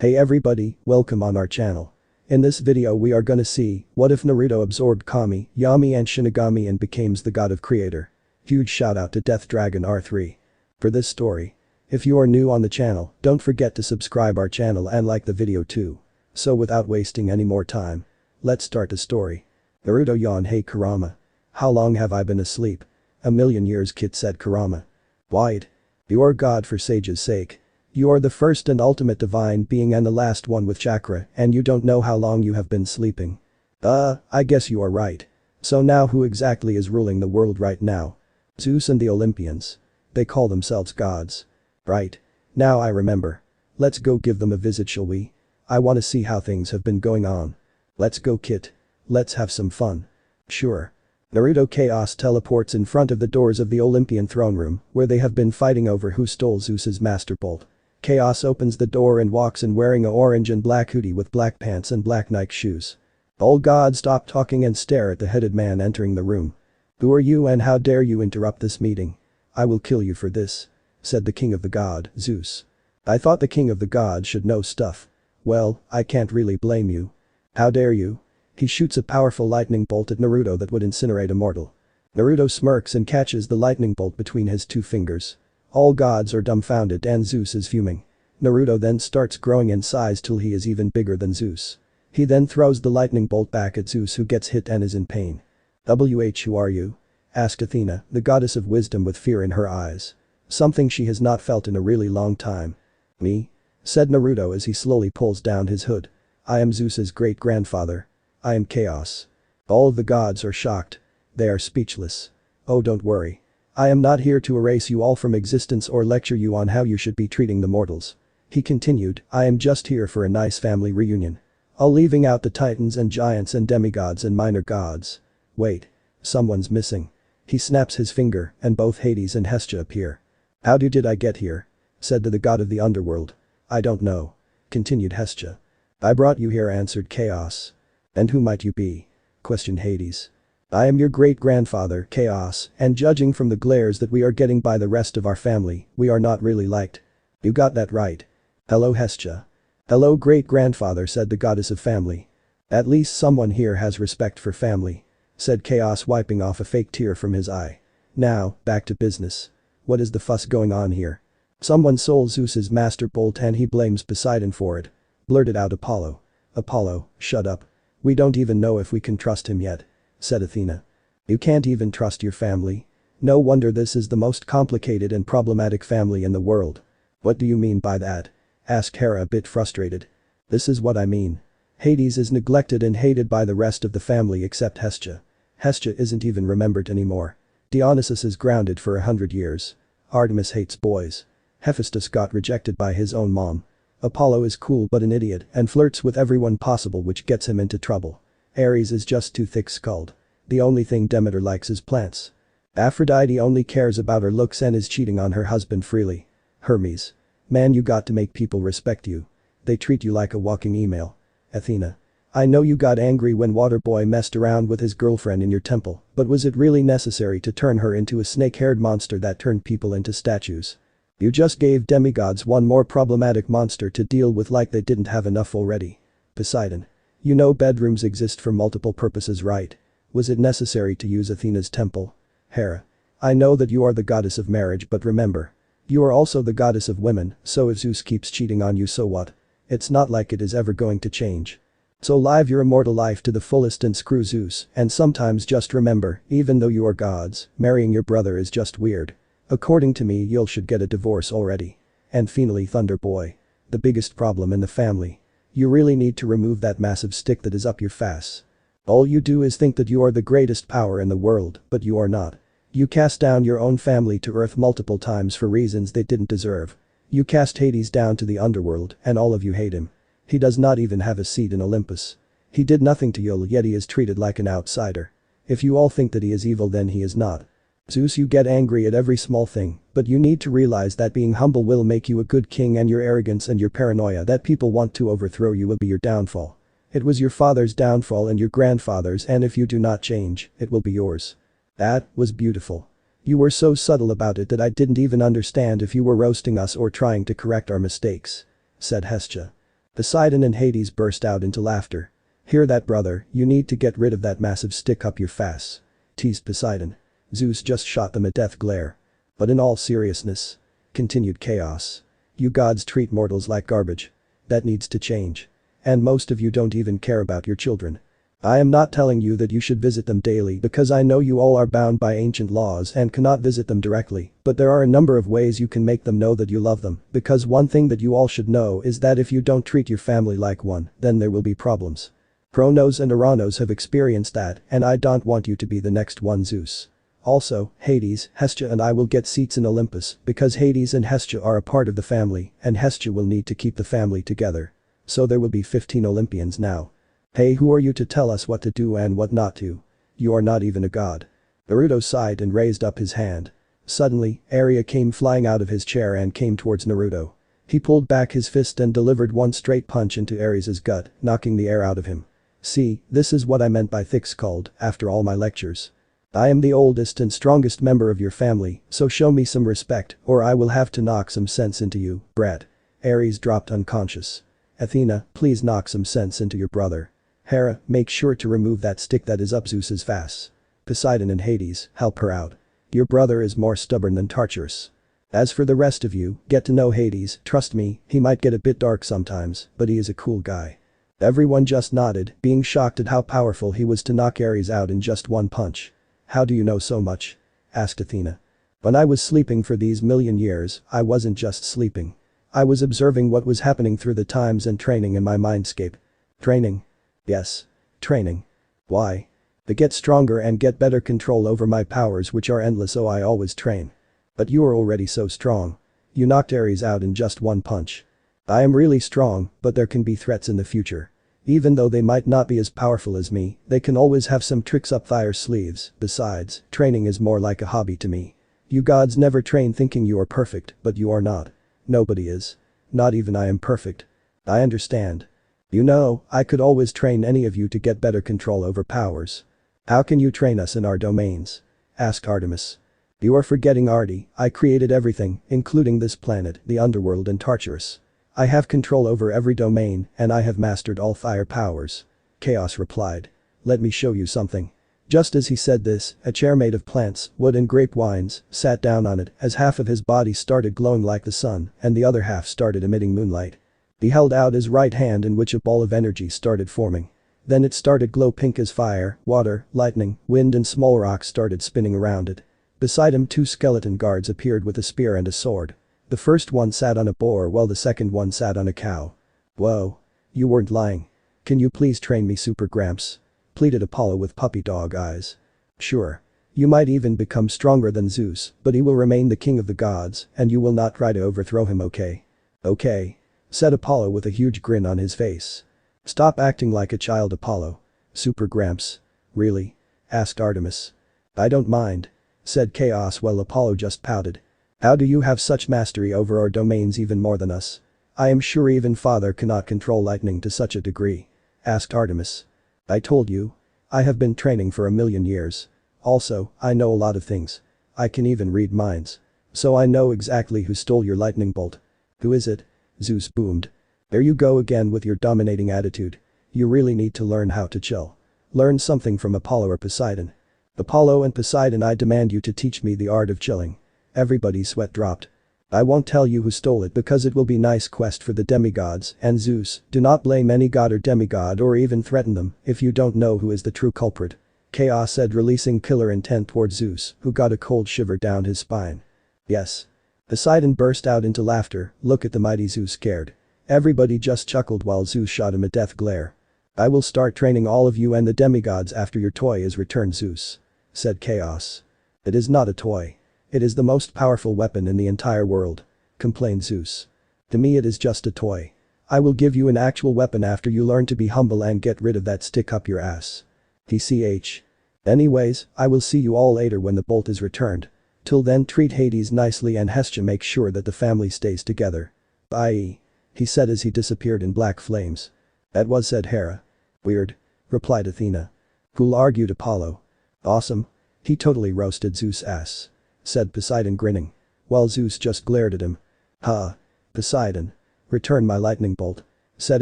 Hey everybody, welcome on our channel. In this video we are gonna see, what if Naruto absorbed Kami, Yami and Shinigami and becomes the god of creator. Huge shout out to Death Dragon R3. For this story. If you are new on the channel, don't forget to subscribe our channel and like the video too. So without wasting any more time. Let's start the story. Naruto yawned. Hey Kurama. How long have I been asleep? A million years, kid, said Kurama. Wide. You are God for sage's sake. You are the first and ultimate divine being and the last one with chakra and you don't know how long you have been sleeping. I guess you are right. So now who exactly is ruling the world right now? Zeus and the Olympians. They call themselves gods. Right. Now I remember. Let's go give them a visit, shall we? I want to see how things have been going on. Let's go, kid. Let's have some fun. Sure. Naruto Chaos teleports in front of the doors of the Olympian throne room where they have been fighting over who stole Zeus's master bolt. Chaos opens the door and walks in wearing a orange and black hoodie with black pants and black Nike shoes. All gods stop talking and stare at the headed man entering the room. Who are you and how dare you interrupt this meeting? I will kill you for this, said the king of the god, Zeus. I thought the king of the gods should know stuff. Well, I can't really blame you. How dare you? He shoots a powerful lightning bolt at Naruto that would incinerate a mortal. Naruto smirks and catches the lightning bolt between his two fingers. All gods are dumbfounded and Zeus is fuming. Naruto then starts growing in size till he is even bigger than Zeus. He then throws the lightning bolt back at Zeus, who gets hit and is in pain. Who are you? Asked Athena, the goddess of wisdom, with fear in her eyes. Something she has not felt in a really long time. Me? Said Naruto as he slowly pulls down his hood. I am Zeus's great-grandfather. I am Chaos. All of the gods are shocked. They are speechless. Oh, don't worry. I am not here to erase you all from existence or lecture you on how you should be treating the mortals. He continued, I am just here for a nice family reunion. All leaving out the titans and giants and demigods and minor gods. Wait. Someone's missing. He snaps his finger and both Hades and Hestia appear. How did I get here? Said to the god of the underworld. I don't know. Continued Hestia. I brought you here, answered Chaos. And who might you be? Questioned Hades. I am your great-grandfather, Chaos, and judging from the glares that we are getting by the rest of our family, we are not really liked. You got that right. Hello, Hestia. Hello, great-grandfather, said the goddess of family. At least someone here has respect for family, said Chaos, wiping off a fake tear from his eye. Now, back to business. What is the fuss going on here? Someone stole Zeus's master bolt and he blames Poseidon for it, blurted out Apollo. Apollo, shut up. We don't even know if we can trust him yet, said Athena. You can't even trust your family? No wonder this is the most complicated and problematic family in the world. What do you mean by that? Asked Hera, a bit frustrated. This is what I mean. Hades is neglected and hated by the rest of the family except Hestia. Hestia isn't even remembered anymore. Dionysus is grounded for 100 years. Artemis hates boys. Hephaestus got rejected by his own mom. Apollo is cool but an idiot and flirts with everyone possible, which gets him into trouble. Ares is just too thick-skulled. The only thing Demeter likes is plants. Aphrodite only cares about her looks and is cheating on her husband freely. Hermes. Man, you got to make people respect you. They treat you like a walking email. Athena. I know you got angry when Waterboy messed around with his girlfriend in your temple, but was it really necessary to turn her into a snake-haired monster that turned people into statues? You just gave demigods one more problematic monster to deal with, like they didn't have enough already. Poseidon. You know bedrooms exist for multiple purposes, right? Was it necessary to use Athena's temple? Hera. I know that you are the goddess of marriage, but remember. You are also the goddess of women, so if Zeus keeps cheating on you, so what? It's not like it is ever going to change. So live your immortal life to the fullest and screw Zeus, and sometimes just remember, even though you are gods, marrying your brother is just weird. According to me, you should get a divorce already. And finally, Thunder Boy. The biggest problem in the family. You really need to remove that massive stick that is up your face. All you do is think that you are the greatest power in the world, but you are not. You cast down your own family to Earth multiple times for reasons they didn't deserve. You cast Hades down to the underworld and all of you hate him. He does not even have a seat in Olympus. He did nothing to you, yet he is treated like an outsider. If you all think that he is evil, then he is not. Zeus, you get angry at every small thing, but you need to realize that being humble will make you a good king, and your arrogance and your paranoia that people want to overthrow you will be your downfall. It was your father's downfall and your grandfather's, and if you do not change, it will be yours. That was beautiful. You were so subtle about it that I didn't even understand if you were roasting us or trying to correct our mistakes, said Hestia. Poseidon and Hades burst out into laughter. Hear that, brother, you need to get rid of that massive stick up your face, teased Poseidon. Zeus just shot them a death glare. But in all seriousness, continued Chaos, you gods treat mortals like garbage. That needs to change. And most of you don't even care about your children. I am not telling you that you should visit them daily because I know you all are bound by ancient laws and cannot visit them directly, but there are a number of ways you can make them know that you love them, because one thing that you all should know is that if you don't treat your family like one, then there will be problems. Kronos and Uranos have experienced that, and I don't want you to be the next one, Zeus. Also, Hades, Hestia and I will get seats in Olympus because Hades and Hestia are a part of the family and Hestia will need to keep the family together. So there will be 15 Olympians now. Hey, who are you to tell us what to do and what not to? You are not even a god. Naruto sighed and raised up his hand. Suddenly, Arya came flying out of his chair and came towards Naruto. He pulled back his fist and delivered one straight punch into Ares' gut, knocking the air out of him. See, this is what I meant by thick-skulled after all my lectures. I am the oldest and strongest member of your family, so show me some respect or I will have to knock some sense into you, brat. Ares dropped unconscious. Athena, please knock some sense into your brother. Hera, make sure to remove that stick that is up Zeus's face. Poseidon and Hades, help her out. Your brother is more stubborn than Tartarus. As for the rest of you, get to know Hades, trust me, he might get a bit dark sometimes, but he is a cool guy. Everyone just nodded, being shocked at how powerful he was to knock Ares out in just one punch. How do you know so much? Asked Athena. When I was sleeping for these million years, I wasn't just sleeping. I was observing what was happening through the times and training in my mindscape. Training? Yes. Training. Why? To get stronger and get better control over my powers which are endless, so I always train. But you are already so strong. You knocked Ares out in just one punch. I am really strong, but there can be threats in the future. Even though they might not be as powerful as me, they can always have some tricks up their sleeves. Besides, training is more like a hobby to me. You gods never train thinking you are perfect, but you are not. Nobody is. Not even I am perfect. I understand. You know, I could always train any of you to get better control over powers. How can you train us in our domains? Asked Artemis. You are forgetting, Artie, I created everything, including this planet, the underworld and Tartarus. I have control over every domain, and I have mastered all fire powers. Chaos replied. Let me show you something. Just as he said this, a chair made of plants, wood and grape wines, sat down on it as half of his body started glowing like the sun and the other half started emitting moonlight. He held out his right hand in which a ball of energy started forming. Then it started glow pink as fire, water, lightning, wind and small rocks started spinning around it. Beside him 2 skeleton guards appeared with a spear and a sword. The first one sat on a boar while the second one sat on a cow. Whoa. You weren't lying. Can you please train me, Super Gramps? Pleaded Apollo with puppy dog eyes. Sure. You might even become stronger than Zeus, but he will remain the king of the gods and you will not try to overthrow him, okay? Okay. Said Apollo with a huge grin on his face. Stop acting like a child, Apollo. Super Gramps. Really? Asked Artemis. I don't mind. Said Chaos while Apollo just pouted. How do you have such mastery over our domains even more than us? I am sure even Father cannot control lightning to such a degree. Asked Artemis. I told you. I have been training for 1,000,000 years. Also, I know a lot of things. I can even read minds. So I know exactly who stole your lightning bolt. Who is it? Zeus boomed. There you go again with your dominating attitude. You really need to learn how to chill. Learn something from Apollo or Poseidon. Apollo and Poseidon, I demand you to teach me the art of chilling. Everybody's sweat dropped. I won't tell you who stole it because it will be nice quest for the demigods, and Zeus, do not blame any god or demigod or even threaten them if you don't know who is the true culprit. Chaos said, releasing killer intent toward Zeus, who got a cold shiver down his spine. Yes. Poseidon burst out into laughter. Look at the mighty Zeus scared. Everybody just chuckled while Zeus shot him a death glare. I will start training all of you and the demigods after your toy is returned, Zeus. Said Chaos. It is not a toy. It is the most powerful weapon in the entire world. Complained Zeus. To me it is just a toy. I will give you an actual weapon after you learn to be humble and get rid of that stick up your ass. TCH. Anyways, I will see you all later when the bolt is returned. Till then, treat Hades nicely and Hestia make sure that the family stays together. Bye. He said as he disappeared in black flames. That was, said Hera. Weird. Replied Athena. Cool, argued Apollo. Awesome. He totally roasted Zeus' ass. Said Poseidon, grinning. While Zeus just glared at him. Ha. Poseidon. Return my lightning bolt. said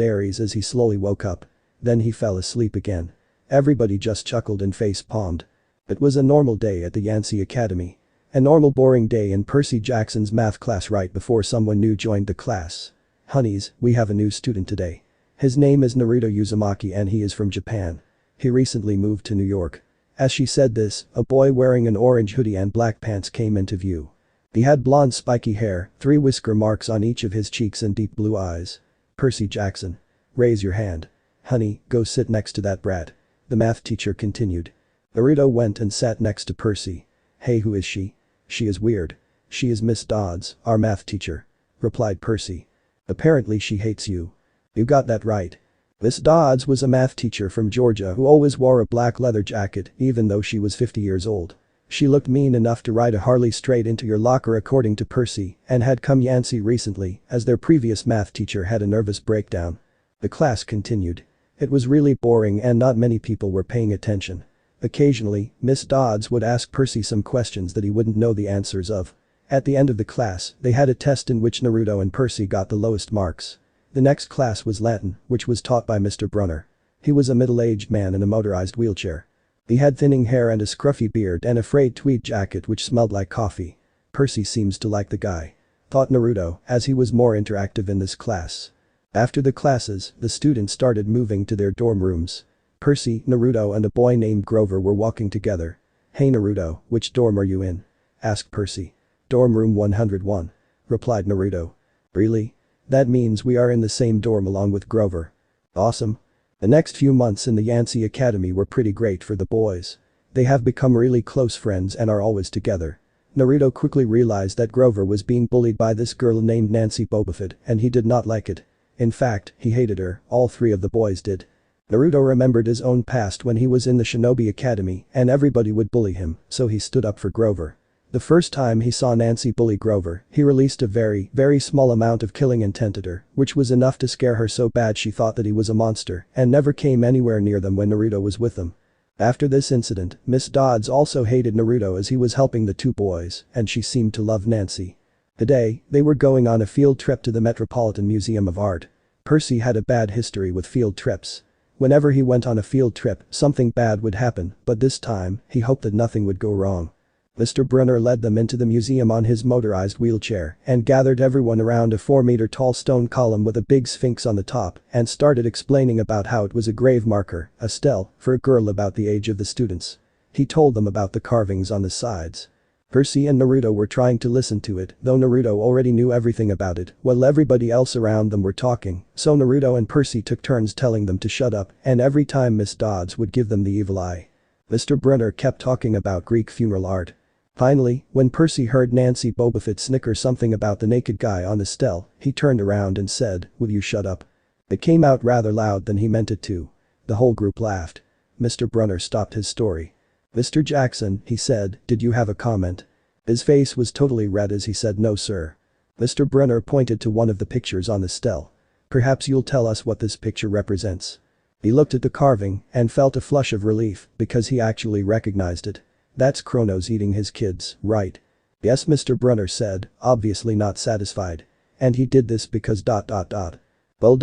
Aries as he slowly woke up. Then he fell asleep again. Everybody just chuckled and face-palmed. It was a normal day at the Yancy Academy. A normal boring day in Percy Jackson's math class right before someone new joined the class. Honeys, we have a new student today. His name is Naruto Uzumaki and he is from Japan. He recently moved to New York. As she said this, a boy wearing an orange hoodie and black pants came into view. He had blonde spiky hair, 3 whisker marks on each of his cheeks and deep blue eyes. Percy Jackson. Raise your hand. Honey, go sit next to that brat. The math teacher continued. Naruto went and sat next to Percy. Hey, who is she? She is weird. She is Miss Dodds, our math teacher. Replied Percy. Apparently she hates you. You got that right. Miss Dodds was a math teacher from Georgia who always wore a black leather jacket even though she was 50 years old. She looked mean enough to ride a Harley straight into your locker according to Percy and had come Yancy recently as their previous math teacher had a nervous breakdown. The class continued. It was really boring and not many people were paying attention. Occasionally, Miss Dodds would ask Percy some questions that he wouldn't know the answers of. At the end of the class, they had a test in which Naruto and Percy got the lowest marks. The next class was Latin, which was taught by Mr. Brunner. He was a middle-aged man in a motorized wheelchair. He had thinning hair and a scruffy beard and a frayed tweed jacket which smelled like coffee. Percy seems to like the guy. Thought Naruto, as he was more interactive in this class. After the classes, the students started moving to their dorm rooms. Percy, Naruto and a boy named Grover were walking together. Hey Naruto, which dorm are you in? Asked Percy. Dorm room 101. Replied Naruto. Really? That means we are in the same dorm along with Grover. Awesome. The next few months in the Yancy Academy were pretty great for the boys. They have become really close friends and are always together. Naruto quickly realized that Grover was being bullied by this girl named Nancy Bobofit and he did not like it. In fact, he hated her, all 3 of the boys did. Naruto remembered his own past when he was in the Shinobi Academy and everybody would bully him, so he stood up for Grover. The first time he saw Nancy bully Grover, he released a very, very small amount of killing intent at her, which was enough to scare her so bad she thought that he was a monster and never came anywhere near them when Naruto was with them. After this incident, Miss Dodds also hated Naruto as he was helping the 2 boys and she seemed to love Nancy. Today, they were going on a field trip to the Metropolitan Museum of Art. Percy had a bad history with field trips. Whenever he went on a field trip, something bad would happen, but this time, he hoped that nothing would go wrong. Mr. Brunner led them into the museum on his motorized wheelchair and gathered everyone around a 4-meter-tall stone column with a big sphinx on the top and started explaining about how it was a grave marker, a stele, for a girl about the age of the students. He told them about the carvings on the sides. Percy and Naruto were trying to listen to it, though Naruto already knew everything about it while everybody else around them were talking, so Naruto and Percy took turns telling them to shut up and every time Miss Dodds would give them the evil eye. Mr. Brunner kept talking about Greek funeral art. Finally, when Percy heard Nancy Bobofit snicker something about the naked guy on the stele, he turned around and said, "Will you shut up?" It came out rather loud than he meant it to. The whole group laughed. Mr. Brunner stopped his story. "Mr. Jackson," he said, "did you have a comment?" His face was totally red as he said no sir. Mr. Brunner pointed to one of the pictures on the stele. "Perhaps you'll tell us what this picture represents." He looked at the carving and felt a flush of relief because he actually recognized it. "That's Kronos eating his kids, right?" "Yes," Mr. Brunner said, obviously not satisfied. "And he did this because ... Well ...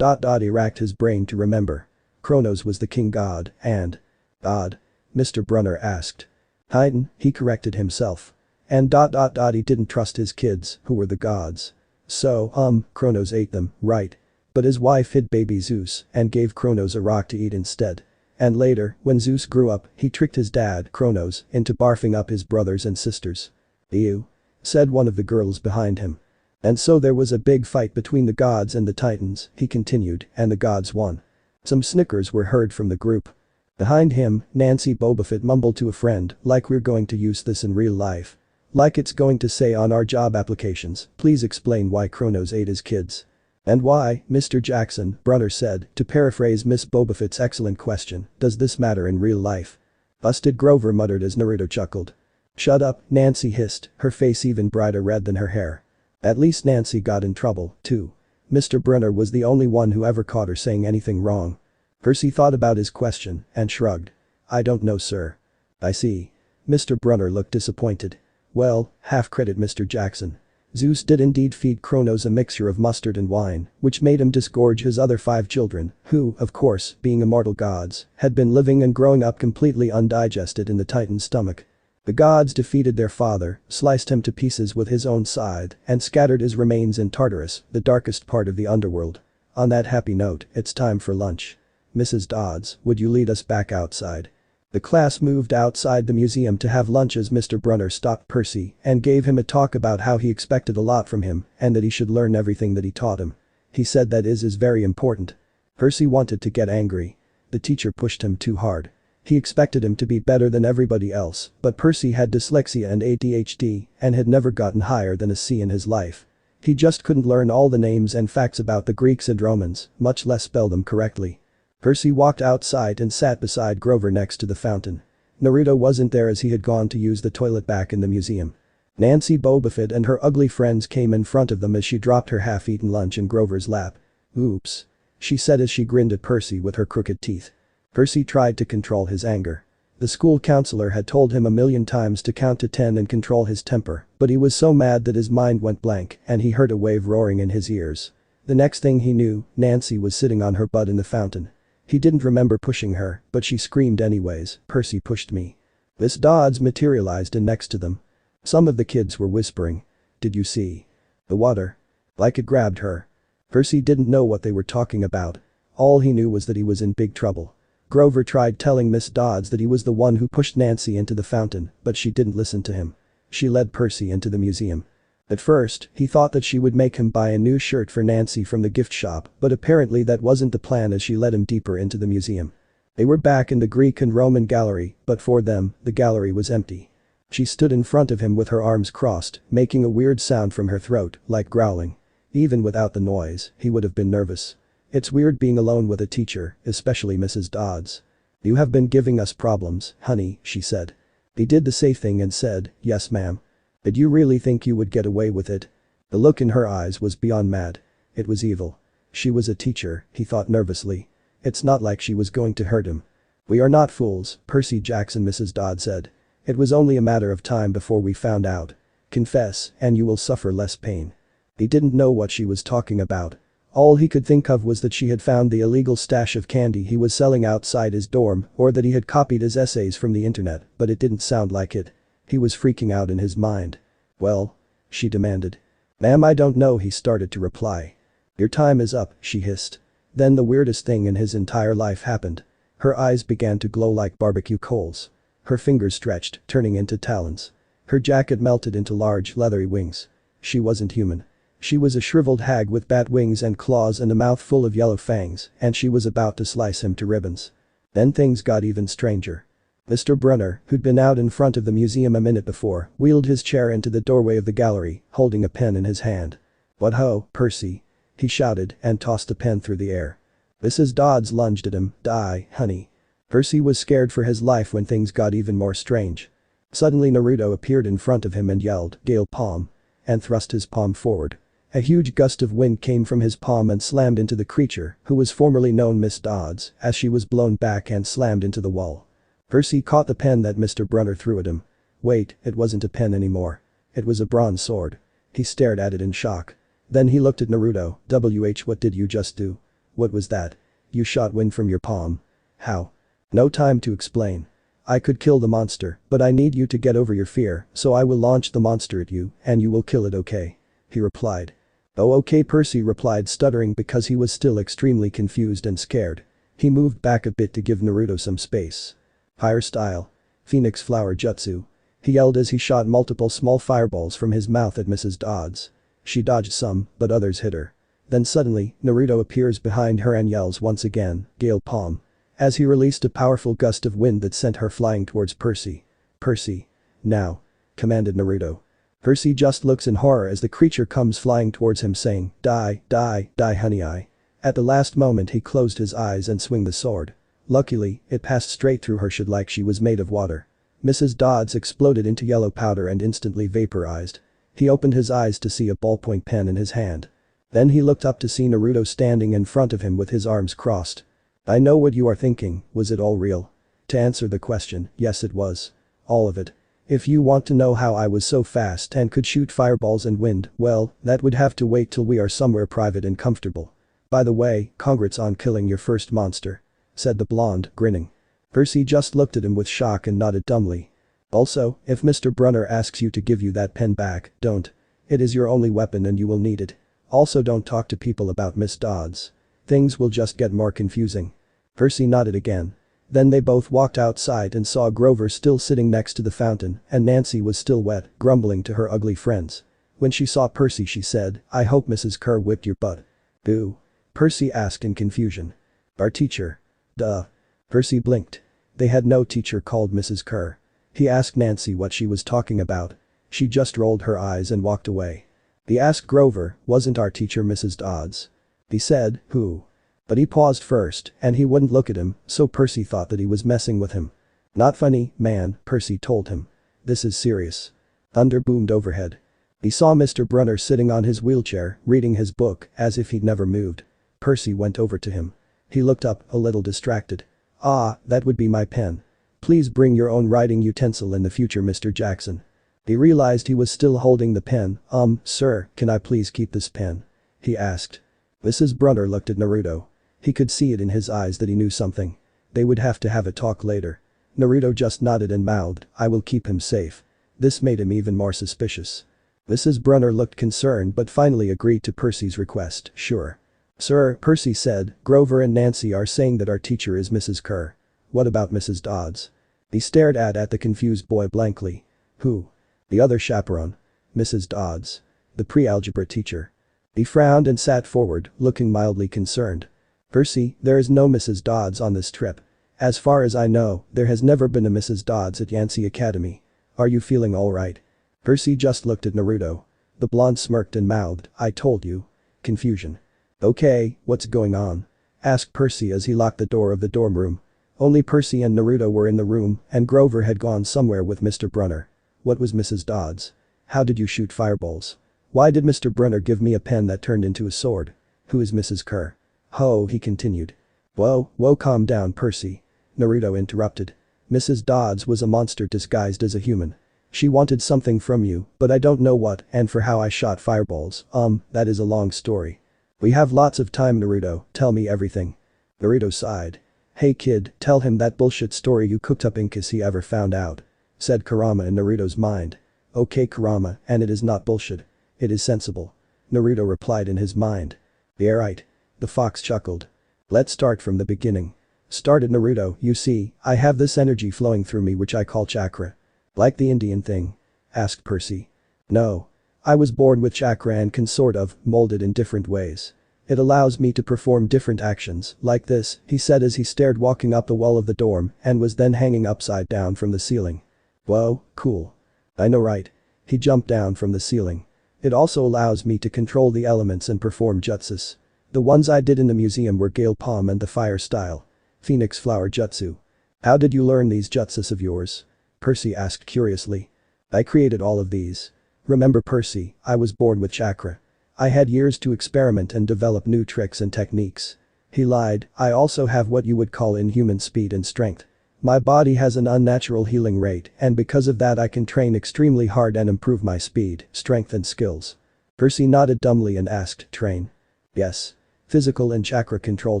He racked his brain to remember. Kronos was the king god and… God? Mr. Brunner asked. Titan, he corrected himself. And ... He didn't trust his kids, who were the gods. So, Kronos ate them, right? But his wife hid baby Zeus and gave Kronos a rock to eat instead. And later, when Zeus grew up, he tricked his dad, Kronos, into barfing up his brothers and sisters. Ew. Said one of the girls behind him. And so there was a big fight between the gods and the titans, he continued, and the gods won. Some snickers were heard from the group. Behind him, Nancy Bobofit mumbled to a friend, like we're going to use this in real life. Like it's going to say on our job applications, please explain why Kronos ate his kids. And why, Mr. Jackson, Brunner said, to paraphrase Miss Bobofit's excellent question, does this matter in real life? Busted, Grover muttered as Naruto chuckled. Shut up, Nancy hissed, her face even brighter red than her hair. At least Nancy got in trouble, too. Mr. Brunner was the only one who ever caught her saying anything wrong. Percy thought about his question and shrugged. I don't know sir. I see. Mr. Brunner looked disappointed. Well, half credit Mr. Jackson. Zeus did indeed feed Kronos a mixture of mustard and wine, which made him disgorge his other 5 children, who, of course, being immortal gods, had been living and growing up completely undigested in the Titan's stomach. The gods defeated their father, sliced him to pieces with his own scythe, and scattered his remains in Tartarus, the darkest part of the underworld. On that happy note, it's time for lunch. Mrs. Dodds, would you lead us back outside? The class moved outside the museum to have lunch as Mr. Brunner stopped Percy and gave him a talk about how he expected a lot from him and that he should learn everything that he taught him. He said that is very important. Percy wanted to get angry. The teacher pushed him too hard. He expected him to be better than everybody else, but Percy had dyslexia and ADHD and had never gotten higher than a C in his life. He just couldn't learn all the names and facts about the Greeks and Romans, much less spell them correctly. Percy walked outside and sat beside Grover next to the fountain. Naruto wasn't there as he had gone to use the toilet back in the museum. Nancy Bobafit and her ugly friends came in front of them as she dropped her half-eaten lunch in Grover's lap. "Oops," she said as she grinned at Percy with her crooked teeth. Percy tried to control his anger. The school counselor had told him a million times to count to 10 and control his temper, but he was so mad that his mind went blank and he heard a wave roaring in his ears. The next thing he knew, Nancy was sitting on her butt in the fountain. He didn't remember pushing her, but she screamed anyways, "Percy pushed me." Miss Dodds materialized in next to them. Some of the kids were whispering. "Did you see the water?" Like it grabbed her. Percy didn't know what they were talking about. All he knew was that he was in big trouble. Grover tried telling Miss Dodds that he was the one who pushed Nancy into the fountain, but she didn't listen to him. She led Percy into the museum. At first, he thought that she would make him buy a new shirt for Nancy from the gift shop, but apparently that wasn't the plan as she led him deeper into the museum. They were back in the Greek and Roman gallery, but for them, the gallery was empty. She stood in front of him with her arms crossed, making a weird sound from her throat, like growling. Even without the noise, he would have been nervous. It's weird being alone with a teacher, especially Mrs. Dodds. "You have been giving us problems, honey," she said. He did the safe thing and said, "Yes, ma'am." "Did you really think you would get away with it?" The look in her eyes was beyond mad. It was evil. She was a teacher, he thought nervously. It's not like she was going to hurt him. "We are not fools, Percy Jackson," Mrs. Dodd said. "It was only a matter of time before we found out. Confess, and you will suffer less pain." He didn't know what she was talking about. All he could think of was that she had found the illegal stash of candy he was selling outside his dorm or that he had copied his essays from the internet, but it didn't sound like it. He was freaking out in his mind. "Well?" she demanded. "Ma'am, I don't know," he started to reply. "Your time is up," she hissed. Then the weirdest thing in his entire life happened. Her eyes began to glow like barbecue coals. Her fingers stretched, turning into talons. Her jacket melted into large, leathery wings. She wasn't human. She was a shriveled hag with bat wings and claws and a mouth full of yellow fangs, and she was about to slice him to ribbons. Then things got even stranger. Mr. Brunner, who'd been out in front of the museum a minute before, wheeled his chair into the doorway of the gallery, holding a pen in his hand. "What ho, Percy!" he shouted and tossed a pen through the air. Mrs. Dodds lunged at him. "Die, honey." Percy was scared for his life when things got even more strange. Suddenly Naruto appeared in front of him and yelled, "Gale palm," and thrust his palm forward. A huge gust of wind came from his palm and slammed into the creature, who was formerly known Miss Dodds, as she was blown back and slammed into the wall. Percy caught the pen that Mr. Brunner threw at him. Wait, it wasn't a pen anymore. It was a bronze sword. He stared at it in shock. Then he looked at Naruto. What did you just do?" "What was that?" "You shot wind from your palm." "How?" "No time to explain. I could kill the monster, but I need you to get over your fear, so I will launch the monster at you, and you will kill it, okay?" he replied. "Oh, okay," Percy replied, stuttering because he was still extremely confused and scared. He moved back a bit to give Naruto some space. "Fire style. Phoenix flower jutsu," he yelled as he shot multiple small fireballs from his mouth at Mrs. Dodds. She dodged some, but others hit her. Then suddenly, Naruto appears behind her and yells once again, "Gale palm," as he released a powerful gust of wind that sent her flying towards Percy. "Percy. Now," commanded Naruto. Percy just looks in horror as the creature comes flying towards him saying, "Die, die, die, honey, I." At the last moment he closed his eyes and swung the sword. Luckily, it passed straight through her should like she was made of water. Mrs. Dodds exploded into yellow powder and instantly vaporized. He opened his eyes to see a ballpoint pen in his hand. Then he looked up to see Naruto standing in front of him with his arms crossed. "I know what you are thinking, was it all real?" To answer the question, yes it was. All of it. If you want to know how I was so fast and could shoot fireballs and wind, well, that would have to wait till we are somewhere private and comfortable. By the way, congrats on killing your first monster," said the blonde, grinning. Percy just looked at him with shock and nodded dumbly. "Also, if Mr. Brunner asks you to give you that pen back, don't. It is your only weapon and you will need it. Also don't talk to people about Miss Dodds. Things will just get more confusing." Percy nodded again. Then they both walked outside and saw Grover still sitting next to the fountain and Nancy was still wet, grumbling to her ugly friends. When she saw Percy she said, "I hope Mrs. Kerr whipped your butt." "Boo?" Percy asked in confusion. "Our teacher." "Duh." Percy blinked. They had no teacher called Mrs. Kerr. He asked Nancy what she was talking about. She just rolled her eyes and walked away. He asked Grover, "Wasn't our teacher Mrs. Dodds?" He said, "Who?" But he paused first and he wouldn't look at him, so Percy thought that he was messing with him. "Not funny, man," Percy told him. "This is serious." Thunder boomed overhead. He saw Mr. Brunner sitting on his wheelchair, reading his book, as if he'd never moved. Percy went over to him. He looked up, a little distracted. "Ah, that would be my pen. Please bring your own writing utensil in the future, Mr. Jackson." He realized he was still holding the pen. Sir, can I please keep this pen?" he asked. Mrs. Brunner looked at Naruto. He could see it in his eyes that he knew something. They would have to have a talk later. Naruto just nodded and mouthed, "I will keep him safe." This made him even more suspicious. Mrs. Brunner looked concerned but finally agreed to Percy's request, "Sure." "Sir," Percy said, "Grover and Nancy are saying that our teacher is Mrs. Kerr. What about Mrs. Dodds?" He stared at the confused boy blankly. "Who?" "The other chaperone. Mrs. Dodds. The pre-algebra teacher." He frowned and sat forward, looking mildly concerned. "Percy, there is no Mrs. Dodds on this trip. As far as I know, there has never been a Mrs. Dodds at Yancy Academy. Are you feeling alright?" Percy just looked at Naruto. The blonde smirked and mouthed, "I told you." Confusion. "Okay, what's going on?" asked Percy as he locked the door of the dorm room. Only Percy and Naruto were in the room and Grover had gone somewhere with Mr. Brunner. "What was Mrs. Dodds? How did you shoot fireballs? Why did Mr. Brunner give me a pen that turned into a sword? Who is Mrs. Kerr?" "Ho," he continued. Whoa, calm down, Percy." Naruto interrupted. "Mrs. Dodds was a monster disguised as a human. She wanted something from you, but I don't know what and for how I shot fireballs, that is a long story." "We have lots of time, Naruto, tell me everything." Naruto sighed. "Hey kid, tell him that bullshit story you cooked up in case he ever found out," said Kurama in Naruto's mind. "Okay Kurama, and it is not bullshit. It is sensible." Naruto replied in his mind. "Yeah right." The fox chuckled. "Let's start from the beginning." Started Naruto, "You see, I have this energy flowing through me which I call chakra." "Like the Indian thing?" asked Percy. "No. I was born with chakra and can sort of mold it in different ways. It allows me to perform different actions, like this," he said as he stared walking up the wall of the dorm and was then hanging upside down from the ceiling. "Whoa, cool. I know right." He jumped down from the ceiling. "It also allows me to control the elements and perform jutsus. The ones I did in the museum were Gale Palm and the Fire Style. Phoenix Flower Jutsu." "How did you learn these jutsus of yours?" Percy asked curiously. "I created all of these. Remember Percy, I was born with chakra. I had years to experiment and develop new tricks and techniques." He lied, "I also have what you would call inhuman speed and strength. My body has an unnatural healing rate and because of that I can train extremely hard and improve my speed, strength and skills." Percy nodded dumbly and asked, "Train?" "Yes. Physical and chakra control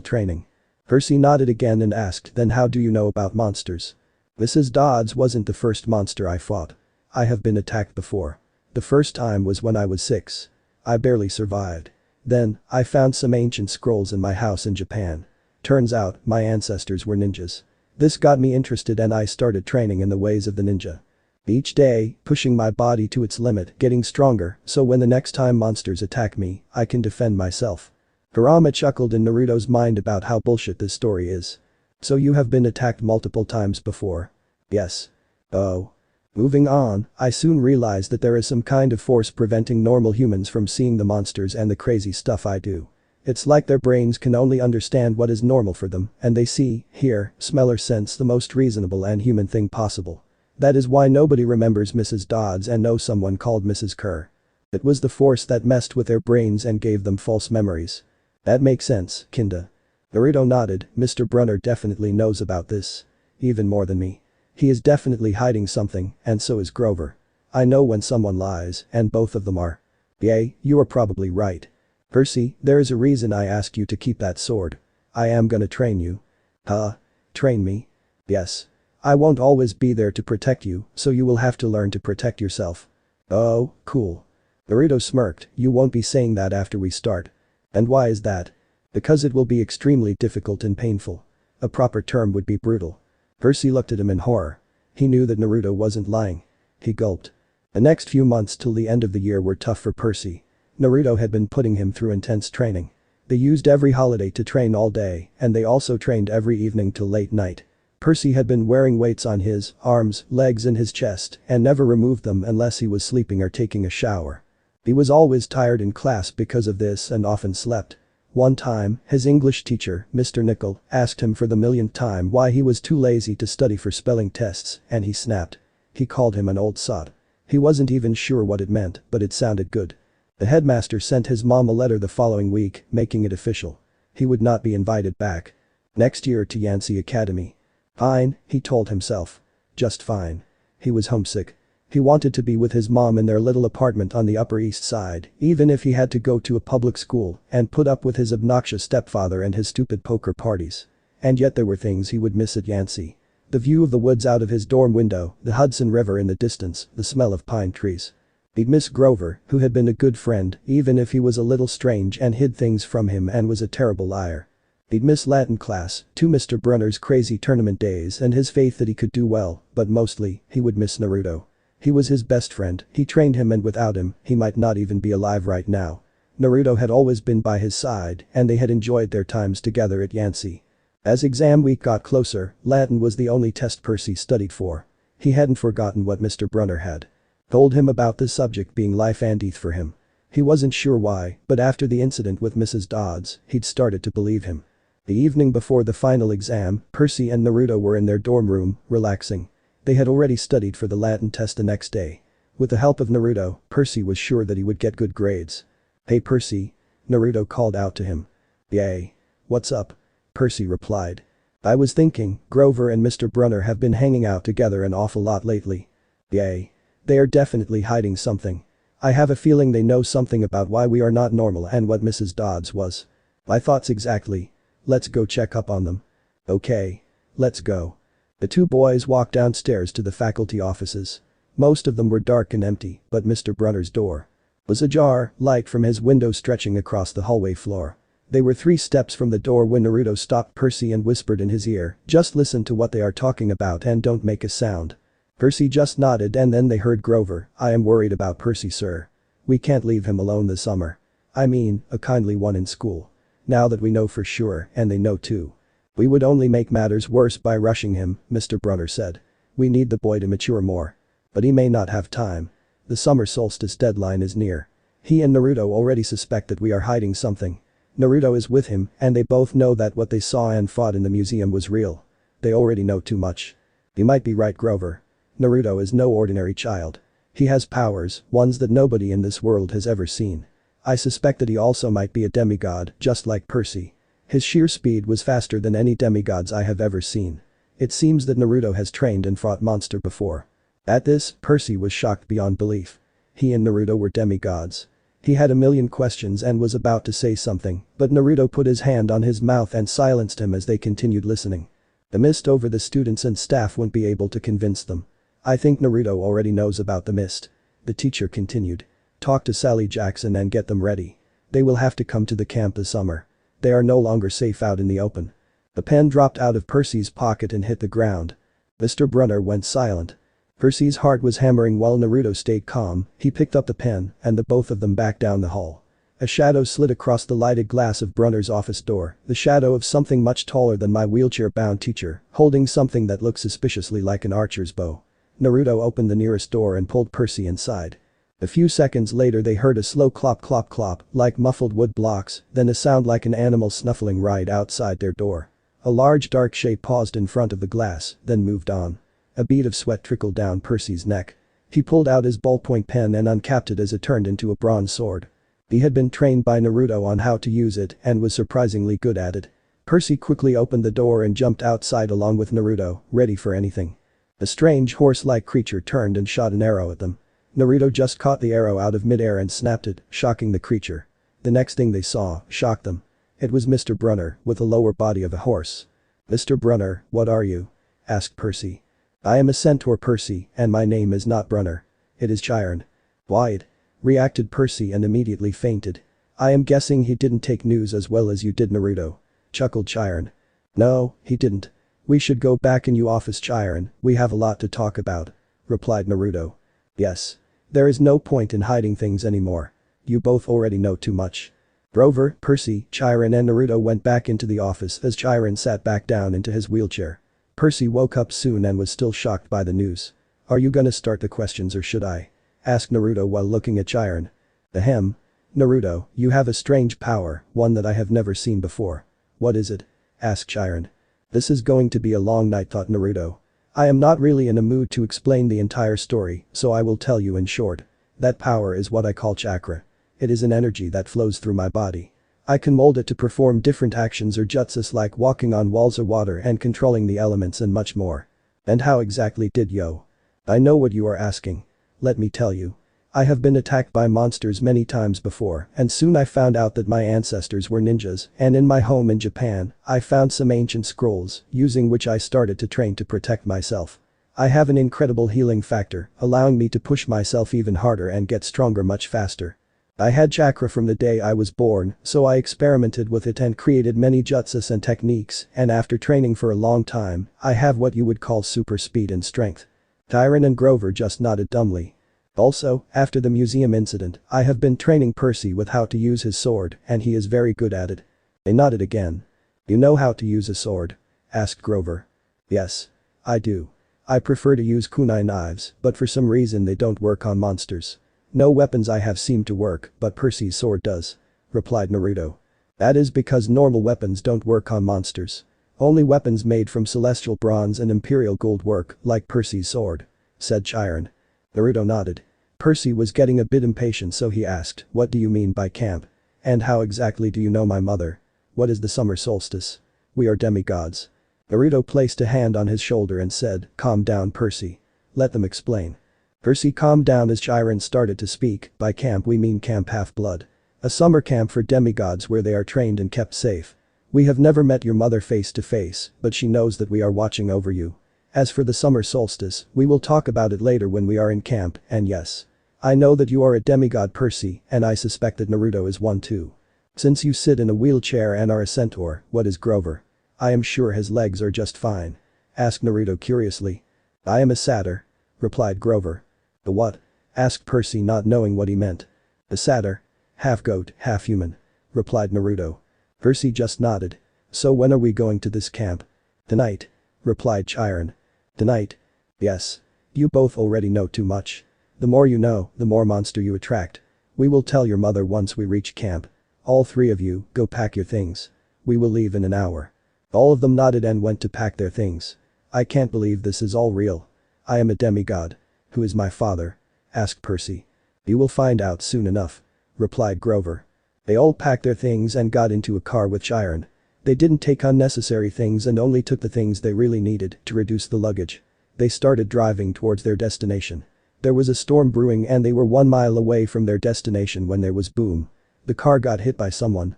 training." Percy nodded again and asked, "Then how do you know about monsters?" "Mrs. Dodds wasn't the first monster I fought. I have been attacked before. The first time was when I was 6. I barely survived. Then, I found some ancient scrolls in my house in Japan. Turns out, my ancestors were ninjas. This got me interested and I started training in the ways of the ninja. Each day, pushing my body to its limit, getting stronger, so when the next time monsters attack me, I can defend myself." Kurama chuckled in Naruto's mind about how bullshit this story is. "So you have been attacked multiple times before?" "Yes." "Oh. Moving on, I soon realized that there is some kind of force preventing normal humans from seeing the monsters and the crazy stuff I do. It's like their brains can only understand what is normal for them and they see, hear, smell or sense the most reasonable and human thing possible. That is why nobody remembers Mrs. Dodds and knows someone called Mrs. Kerr. It was the force that messed with their brains and gave them false memories." "That makes sense, Kinda." Naruto nodded, "Mr. Brunner definitely knows about this. Even more than me. He is definitely hiding something, and so is Grover. I know when someone lies, and both of them are. Yay, you are probably right. Percy, there is a reason I asked you to keep that sword. I am gonna train you. Huh? Train me? Yes. I won't always be there to protect you, so you will have to learn to protect yourself. Oh, cool. Naruto smirked, you won't be saying that after we start. And why is that? Because it will be extremely difficult and painful. A proper term would be brutal. Percy looked at him in horror. He knew that Naruto wasn't lying. He gulped. The next few months till the end of the year were tough for Percy. Naruto had been putting him through intense training. They used every holiday to train all day, and they also trained every evening till late night. Percy had been wearing weights on his arms, legs and his chest, and never removed them unless he was sleeping or taking a shower. He was always tired in class because of this and often slept. One time, his English teacher, Mr. Nickel, asked him for the millionth time why he was too lazy to study for spelling tests, and he snapped. He called him an old sot. He wasn't even sure what it meant, but it sounded good. The headmaster sent his mom a letter the following week, making it official. He would not be invited back. Next year to Yancy Academy. Fine, he told himself. Just fine. He was homesick. He wanted to be with his mom in their little apartment on the Upper East Side, even if he had to go to a public school and put up with his obnoxious stepfather and his stupid poker parties. And yet there were things he would miss at Yancy. The view of the woods out of his dorm window, the Hudson River in the distance, the smell of pine trees. He'd miss Grover, who had been a good friend, even if he was a little strange and hid things from him and was a terrible liar. He'd miss Latin class, to Mr. Brunner's crazy tournament days and his faith that he could do well, but mostly, he would miss Naruto. He was his best friend, he trained him and without him, he might not even be alive right now. Naruto had always been by his side and they had enjoyed their times together at Yancy. As exam week got closer, Latin was the only test Percy studied for. He hadn't forgotten what Mr. Brunner had told him about the subject being life and death for him. He wasn't sure why, but after the incident with Mrs. Dodds, he'd started to believe him. The evening before the final exam, Percy and Naruto were in their dorm room, relaxing. They had already studied for the Latin test the next day. With the help of Naruto, Percy was sure that he would get good grades. Hey Percy. Naruto called out to him. Yay. What's up? Percy replied. I was thinking, Grover and Mr. Brunner have been hanging out together an awful lot lately. Yay. They are definitely hiding something. I have a feeling they know something about why we are not normal and what Mrs. Dodds was. My thoughts exactly. Let's go check up on them. Okay. Let's go. The two boys walked downstairs to the faculty offices. Most of them were dark and empty, but Mr. Brunner's door was ajar, light from his window stretching across the hallway floor. They were 3 steps from the door when Naruto stopped Percy and whispered in his ear, just listen to what they are talking about and don't make a sound. Percy just nodded and then they heard Grover, I am worried about Percy sir. We can't leave him alone this summer. I mean, a kindly one in school. Now that we know for sure, and they know too. We would only make matters worse by rushing him, Mr. Brunner said. We need the boy to mature more. But he may not have time. The summer solstice deadline is near. He and Naruto already suspect that we are hiding something. Naruto is with him, and they both know that what they saw and fought in the museum was real. They already know too much. You might be right, Grover. Naruto is no ordinary child. He has powers, ones that nobody in this world has ever seen. I suspect that he also might be a demigod, just like Percy. His sheer speed was faster than any demigods I have ever seen. It seems that Naruto has trained and fought monster before. At this, Percy was shocked beyond belief. He and Naruto were demigods. He had a million questions and was about to say something, but Naruto put his hand on his mouth and silenced him as they continued listening. The mist over the students and staff wouldn't be able to convince them. I think Naruto already knows about the mist. The teacher continued. Talk to Sally Jackson and get them ready. They will have to come to the camp this summer. They are no longer safe out in the open. The pen dropped out of Percy's pocket and hit the ground. Mr. Brunner went silent. Percy's heart was hammering while Naruto stayed calm. He picked up the pen and the both of them backed down the hall. A shadow slid across the lighted glass of Brunner's office door, the shadow of something much taller than my wheelchair-bound teacher, holding something that looked suspiciously like an archer's bow. Naruto opened the nearest door and pulled Percy inside. A few seconds later they heard a slow clop clop clop, like muffled wood blocks, then a sound like an animal snuffling right outside their door. A large dark shape paused in front of the glass, then moved on. A bead of sweat trickled down Percy's neck. He pulled out his ballpoint pen and uncapped it as it turned into a bronze sword. He had been trained by Naruto on how to use it and was surprisingly good at it. Percy quickly opened the door and jumped outside along with Naruto, ready for anything. A strange horse-like creature turned and shot an arrow at them. Naruto just caught the arrow out of midair and snapped it, shocking the creature. The next thing they saw shocked them. It was Mr. Brunner with the lower body of a horse. "Mr. Brunner, what are you?" asked Percy. "I am a centaur, Percy, and my name is not Brunner. It is Chiron." "Why?" reacted Percy and immediately fainted. "I am guessing he didn't take news as well as you did, Naruto," chuckled Chiron. "No, he didn't. We should go back in your office, Chiron, we have a lot to talk about," replied Naruto. "Yes. There is no point in hiding things anymore. You both already know too much." Grover, Percy, Chiron and Naruto went back into the office as Chiron sat back down into his wheelchair. Percy woke up soon and was still shocked by the news. "Are you gonna start the questions or should I?" asked Naruto while looking at Chiron. "Ahem. Naruto, you have a strange power, one that I have never seen before." "What is it?" asked Chiron. "This is going to be a long night," thought Naruto. "I am not really in a mood to explain the entire story, so I will tell you in short. That power is what I call chakra. It is an energy that flows through my body. I can mold it to perform different actions or jutsus like walking on walls of water and controlling the elements and much more." "And how exactly did yo?" "I know what you are asking. Let me tell you. I have been attacked by monsters many times before and soon I found out that my ancestors were ninjas and in my home in Japan, I found some ancient scrolls using which I started to train to protect myself. I have an incredible healing factor, allowing me to push myself even harder and get stronger much faster. I had chakra from the day I was born, so I experimented with it and created many jutsus and techniques, and after training for a long time, I have what you would call super speed and strength." Chiron and Grover just nodded dumbly. "Also, after the museum incident, I have been training Percy with how to use his sword, and he is very good at it." They nodded again. "You know how to use a sword?" asked Grover. "Yes. I do. I prefer to use kunai knives, but for some reason they don't work on monsters. No weapons I have seem to work, but Percy's sword does," replied Naruto. "That is because normal weapons don't work on monsters. Only weapons made from celestial bronze and imperial gold work, like Percy's sword," said Chiron. Naruto nodded. Percy was getting a bit impatient so he asked, "What do you mean by camp? And how exactly do you know my mother? What is the summer solstice? We are demigods." Naruto placed a hand on his shoulder and said, "Calm down, Percy. Let them explain." Percy calmed down as Chiron started to speak. "By camp we mean Camp Half-Blood. A summer camp for demigods where they are trained and kept safe. We have never met your mother face to face, but she knows that we are watching over you. As for the summer solstice, we will talk about it later when we are in camp, and yes. I know that you are a demigod, Percy, and I suspect that Naruto is one too. Since you sit in a wheelchair and are a centaur, what is Grover? I am sure his legs are just fine," asked Naruto curiously. "I am a satyr," replied Grover. "The what?" asked Percy not knowing what he meant. "A satyr. Half goat, half human," replied Naruto. Percy just nodded. "So when are we going to this camp?" "Tonight," replied Chiron. "Tonight?" "Yes. You both already know too much. The more you know, the more monster you attract. We will tell your mother once we reach camp. All three of you, go pack your things. We will leave in an hour." All of them nodded and went to pack their things. "I can't believe this is all real. I am a demigod. Who is my father?" asked Percy. "You will find out soon enough," replied Grover. They all packed their things and got into a car with Chiron. They didn't take unnecessary things and only took the things they really needed to reduce the luggage. They started driving towards their destination. There was a storm brewing and they were 1 mile away from their destination when there was boom. The car got hit by something.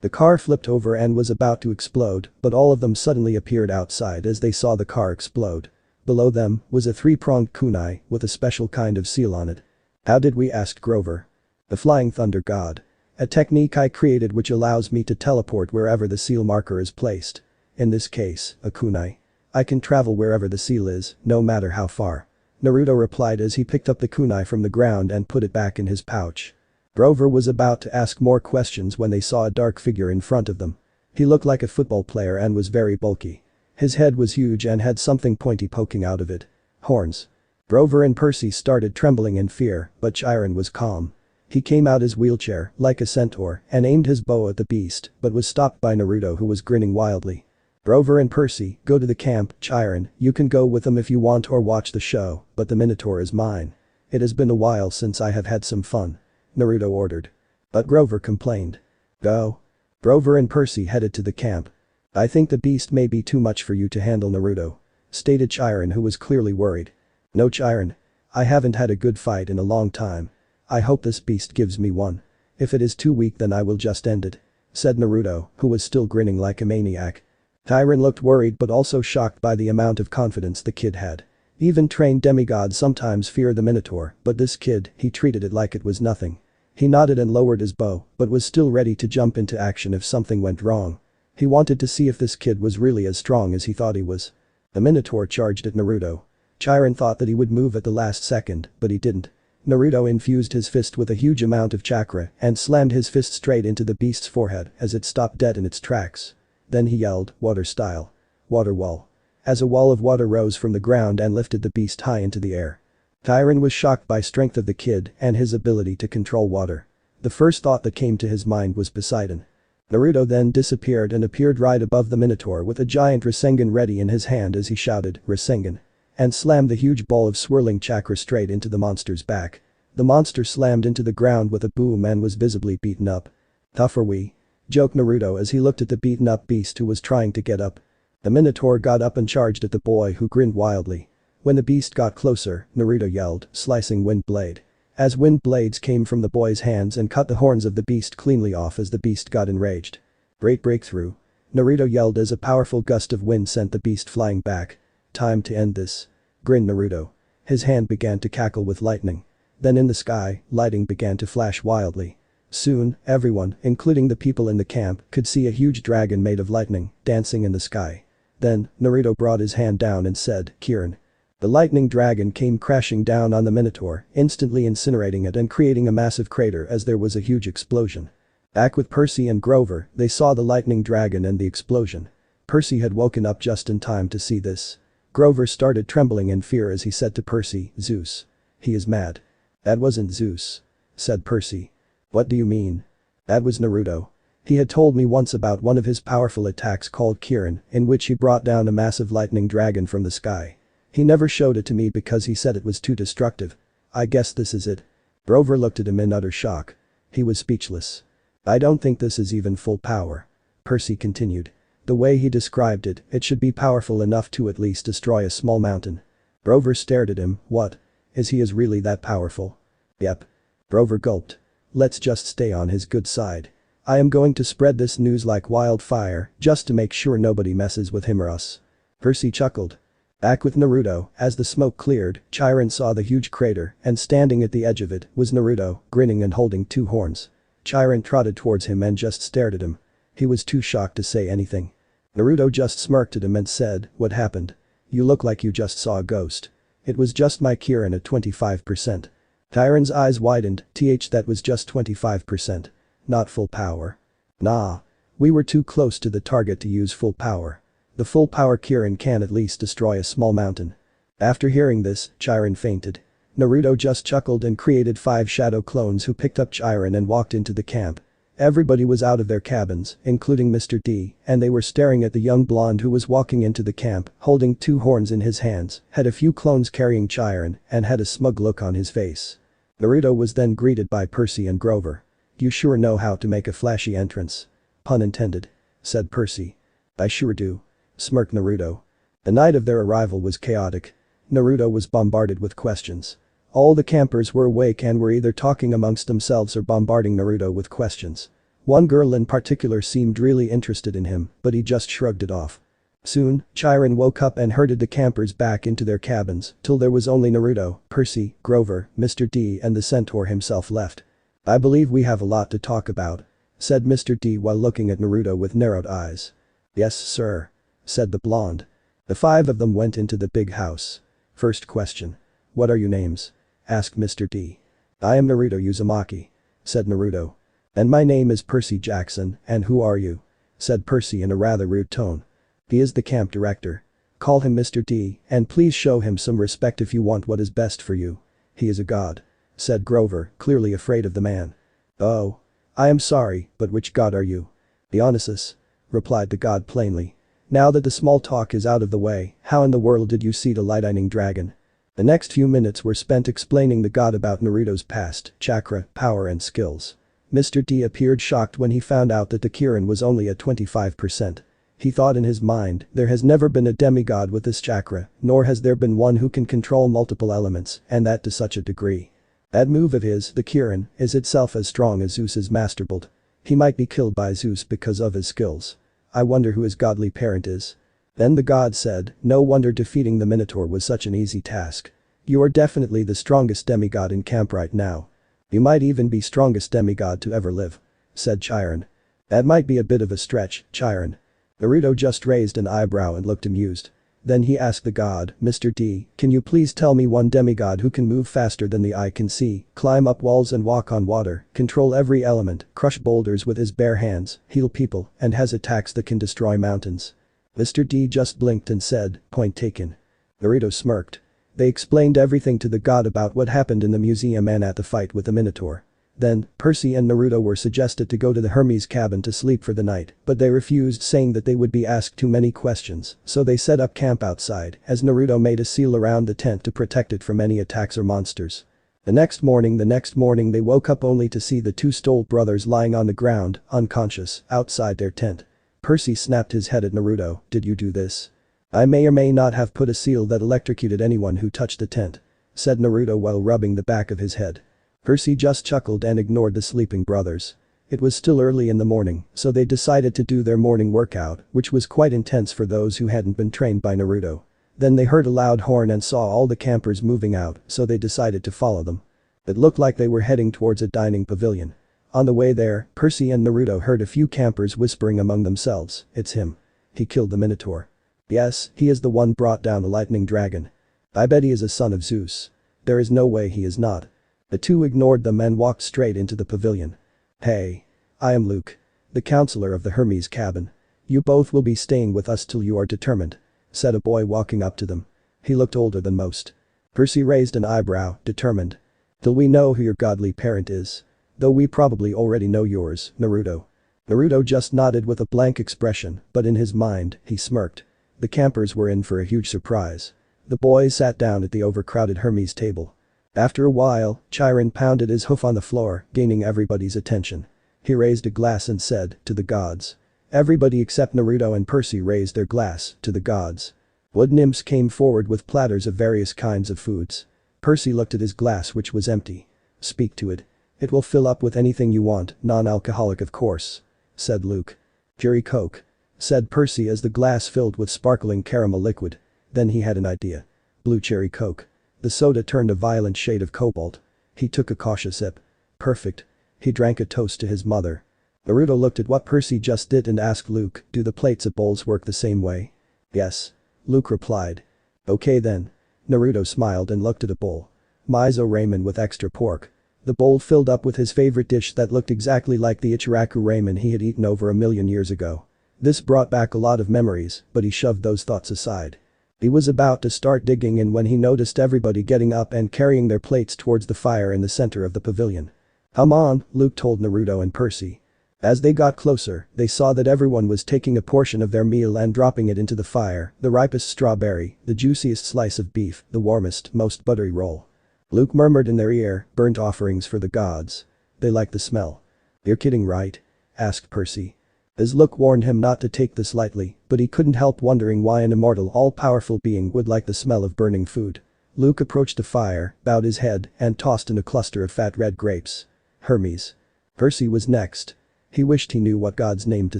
The car flipped over and was about to explode, but all of them suddenly appeared outside as they saw the car explode. Below them was a 3-pronged kunai with a special kind of seal on it. "How did we?" asked Grover. "The Flying Thunder God. A technique I created which allows me to teleport wherever the seal marker is placed. In this case, a kunai. I can travel wherever the seal is, no matter how far," Naruto replied as he picked up the kunai from the ground and put it back in his pouch. Grover was about to ask more questions when they saw a dark figure in front of them. He looked like a football player and was very bulky. His head was huge and had something pointy poking out of it. Horns. Grover and Percy started trembling in fear, but Chiron was calm. He came out his wheelchair, like a centaur, and aimed his bow at the beast, but was stopped by Naruto who was grinning wildly. "Grover and Percy, go to the camp, Chiron, you can go with them if you want or watch the show, but the Minotaur is mine. It has been a while since I have had some fun," Naruto ordered. But Grover complained. "Go." Grover and Percy headed to the camp. "I think the beast may be too much for you to handle, Naruto," stated Chiron, who was clearly worried. No, Chiron. I haven't had a good fight in a long time. I hope this beast gives me one. If it is too weak, then I will just end it," said Naruto, who was still grinning like a maniac. Chiron looked worried but also shocked by the amount of confidence the kid had. Even trained demigods sometimes fear the Minotaur, but this kid, he treated it like it was nothing. He nodded and lowered his bow, but was still ready to jump into action if something went wrong. He wanted to see if this kid was really as strong as he thought he was. The Minotaur charged at Naruto. Chiron thought that he would move at the last second, but he didn't. Naruto infused his fist with a huge amount of chakra and slammed his fist straight into the beast's forehead as it stopped dead in its tracks. Then he yelled, "Water style. Water wall." As a wall of water rose from the ground and lifted the beast high into the air. Chiron was shocked by strength of the kid and his ability to control water. The first thought that came to his mind was Poseidon. Naruto then disappeared and appeared right above the Minotaur with a giant Rasengan ready in his hand as he shouted, "Rasengan," and slammed the huge ball of swirling chakra straight into the monster's back. The monster slammed into the ground with a boom and was visibly beaten up. "Tough are we?" joked Naruto as he looked at the beaten up beast who was trying to get up. The Minotaur got up and charged at the boy, who grinned wildly. When the beast got closer, Naruto yelled, slicing wind blade. As wind blades came from the boy's hands and cut the horns of the beast cleanly off as the beast got enraged. "Great breakthrough," Naruto yelled as a powerful gust of wind sent the beast flying back. "Time to end this," grinned Naruto. His hand began to cackle with lightning. Then in the sky, lightning began to flash wildly. Soon, everyone, including the people in the camp, could see a huge dragon made of lightning, dancing in the sky. Then, Naruto brought his hand down and said, "Kirin." The lightning dragon came crashing down on the Minotaur, instantly incinerating it and creating a massive crater as there was a huge explosion. Back with Percy and Grover, they saw the lightning dragon and the explosion. Percy had woken up just in time to see this. Grover started trembling in fear as he said to Percy, "Zeus. He is mad." "That wasn't Zeus," said Percy. "What do you mean?" "That was Naruto. He had told me once about one of his powerful attacks called Kirin, in which he brought down a massive lightning dragon from the sky. He never showed it to me because he said it was too destructive. I guess this is it." Grover looked at him in utter shock. He was speechless. "I don't think this is even full power," Percy continued. "The way he described it, it should be powerful enough to at least destroy a small mountain." Grover stared at him. "What? Is he really that powerful?" "Yep." Grover gulped. "Let's just stay on his good side. I am going to spread this news like wildfire just to make sure nobody messes with him or us." Percy chuckled. Back with Naruto, as the smoke cleared, Chiron saw the huge crater and standing at the edge of it was Naruto, grinning and holding two horns. Chiron trotted towards him and just stared at him. He was too shocked to say anything. Naruto just smirked at him and said, "What happened? You look like you just saw a ghost." "It was just my Kirin at 25%. Chiron's eyes widened, that was just 25%. Not full power. Nah. We were too close to the target to use full power. The full power Kirin can at least destroy a small mountain." After hearing this, Chiron fainted. Naruto just chuckled and created 5 shadow clones who picked up Chiron and walked into the camp. Everybody was out of their cabins, including Mr. D, and they were staring at the young blonde who was walking into the camp, holding 2 horns in his hands, had a few clones carrying Chiron, and had a smug look on his face. Naruto was then greeted by Percy and Grover. "You sure know how to make a flashy entrance." "Pun intended," said Percy. "I sure do," smirked Naruto. The night of their arrival was chaotic. Naruto was bombarded with questions. All the campers were awake and were either talking amongst themselves or bombarding Naruto with questions. One girl in particular seemed really interested in him, but he just shrugged it off. Soon, Chiron woke up and herded the campers back into their cabins till there was only Naruto, Percy, Grover, Mr. D and the centaur himself left. "I believe we have a lot to talk about," said Mr. D while looking at Naruto with narrowed eyes. "Yes, sir," said the blonde. The 5 of them went into the big house. First question. "What are your names?" asked Mr. D. "I am Naruto Uzumaki," said Naruto. "And my name is Percy Jackson, and who are you?" said Percy in a rather rude tone. "He is the camp director. Call him Mr. D, and please show him some respect if you want what is best for you. He is a god," said Grover, clearly afraid of the man. "Oh. I am sorry, but which god are you?" "Dionysus," replied the god plainly. "Now that the small talk is out of the way, how in the world did you see the lightning dragon?" The next few minutes were spent explaining the god about Naruto's past, chakra, power and skills. Mr. D appeared shocked when he found out that the Kirin was only at 25%. He thought in his mind, there has never been a demigod with this chakra, nor has there been one who can control multiple elements, and that to such a degree. That move of his, the Kirin, is itself as strong as Zeus's masterbolt. He might be killed by Zeus because of his skills. I wonder who his godly parent is. Then the god said, no wonder defeating the Minotaur was such an easy task. You are definitely the strongest demigod in camp right now. You might even be strongest demigod to ever live. Said Chiron. That might be a bit of a stretch, Chiron. Naruto just raised an eyebrow and looked amused. Then he asked the god, Mr. D, can you please tell me one demigod who can move faster than the eye can see, climb up walls and walk on water, control every element, crush boulders with his bare hands, heal people, and has attacks that can destroy mountains? Mr. D just blinked and said, point taken. Naruto smirked. They explained everything to the god about what happened in the museum and at the fight with the Minotaur. Then, Percy and Naruto were suggested to go to the Hermes cabin to sleep for the night, but they refused, saying that they would be asked too many questions, so they set up camp outside, as Naruto made a seal around the tent to protect it from any attacks or monsters. The next morning they woke up only to see the two Stoll brothers lying on the ground, unconscious, outside their tent. Percy snapped his head at Naruto, did you do this? I may or may not have put a seal that electrocuted anyone who touched the tent. Said Naruto while rubbing the back of his head. Percy just chuckled and ignored the sleeping brothers. It was still early in the morning, so they decided to do their morning workout, which was quite intense for those who hadn't been trained by Naruto. Then they heard a loud horn and saw all the campers moving out, so they decided to follow them. It looked like they were heading towards a dining pavilion. On the way there, Percy and Naruto heard a few campers whispering among themselves, it's him. He killed the Minotaur. Yes, he is the one brought down the lightning dragon. I bet he is a son of Zeus. There is no way he is not. The two ignored them and walked straight into the pavilion. Hey. I am Luke. The counselor of the Hermes cabin. You both will be staying with us till you are determined. Said a boy walking up to them. He looked older than most. Percy raised an eyebrow, determined. Till we know who your godly parent is. Though we probably already know yours, Naruto. Naruto just nodded with a blank expression, but in his mind, he smirked. The campers were in for a huge surprise. The boys sat down at the overcrowded Hermes table. After a while, Chiron pounded his hoof on the floor, gaining everybody's attention. He raised a glass and said, to the gods. Everybody except Naruto and Percy raised their glass, to the gods. Wood nymphs came forward with platters of various kinds of foods. Percy looked at his glass which was empty. Speak to it. It will fill up with anything you want, non-alcoholic of course. Said Luke. Cherry Coke. Said Percy as the glass filled with sparkling caramel liquid. Then he had an idea. Blue cherry Coke. The soda turned a violent shade of cobalt. He took a cautious sip. Perfect. He drank a toast to his mother. Naruto looked at what Percy just did and asked Luke, do the plates at bowls work the same way? Yes. Luke replied. Okay then. Naruto smiled and looked at a bowl. Miso ramen with extra pork. The bowl filled up with his favorite dish that looked exactly like the Ichiraku ramen he had eaten over 1,000,000 years ago. This brought back a lot of memories, but he shoved those thoughts aside. He was about to start digging in when he noticed everybody getting up and carrying their plates towards the fire in the center of the pavilion. Come on, Luke told Naruto and Percy. As they got closer, they saw that everyone was taking a portion of their meal and dropping it into the fire, the ripest strawberry, the juiciest slice of beef, the warmest, most buttery roll. Luke murmured in their ear, burnt offerings for the gods. They like the smell. You're kidding, right? Asked Percy. His look warned him not to take this lightly, but he couldn't help wondering why an immortal all-powerful being would like the smell of burning food. Luke approached the fire, bowed his head, and tossed in a cluster of fat red grapes. Hermes. Percy was next. He wished he knew what god's name to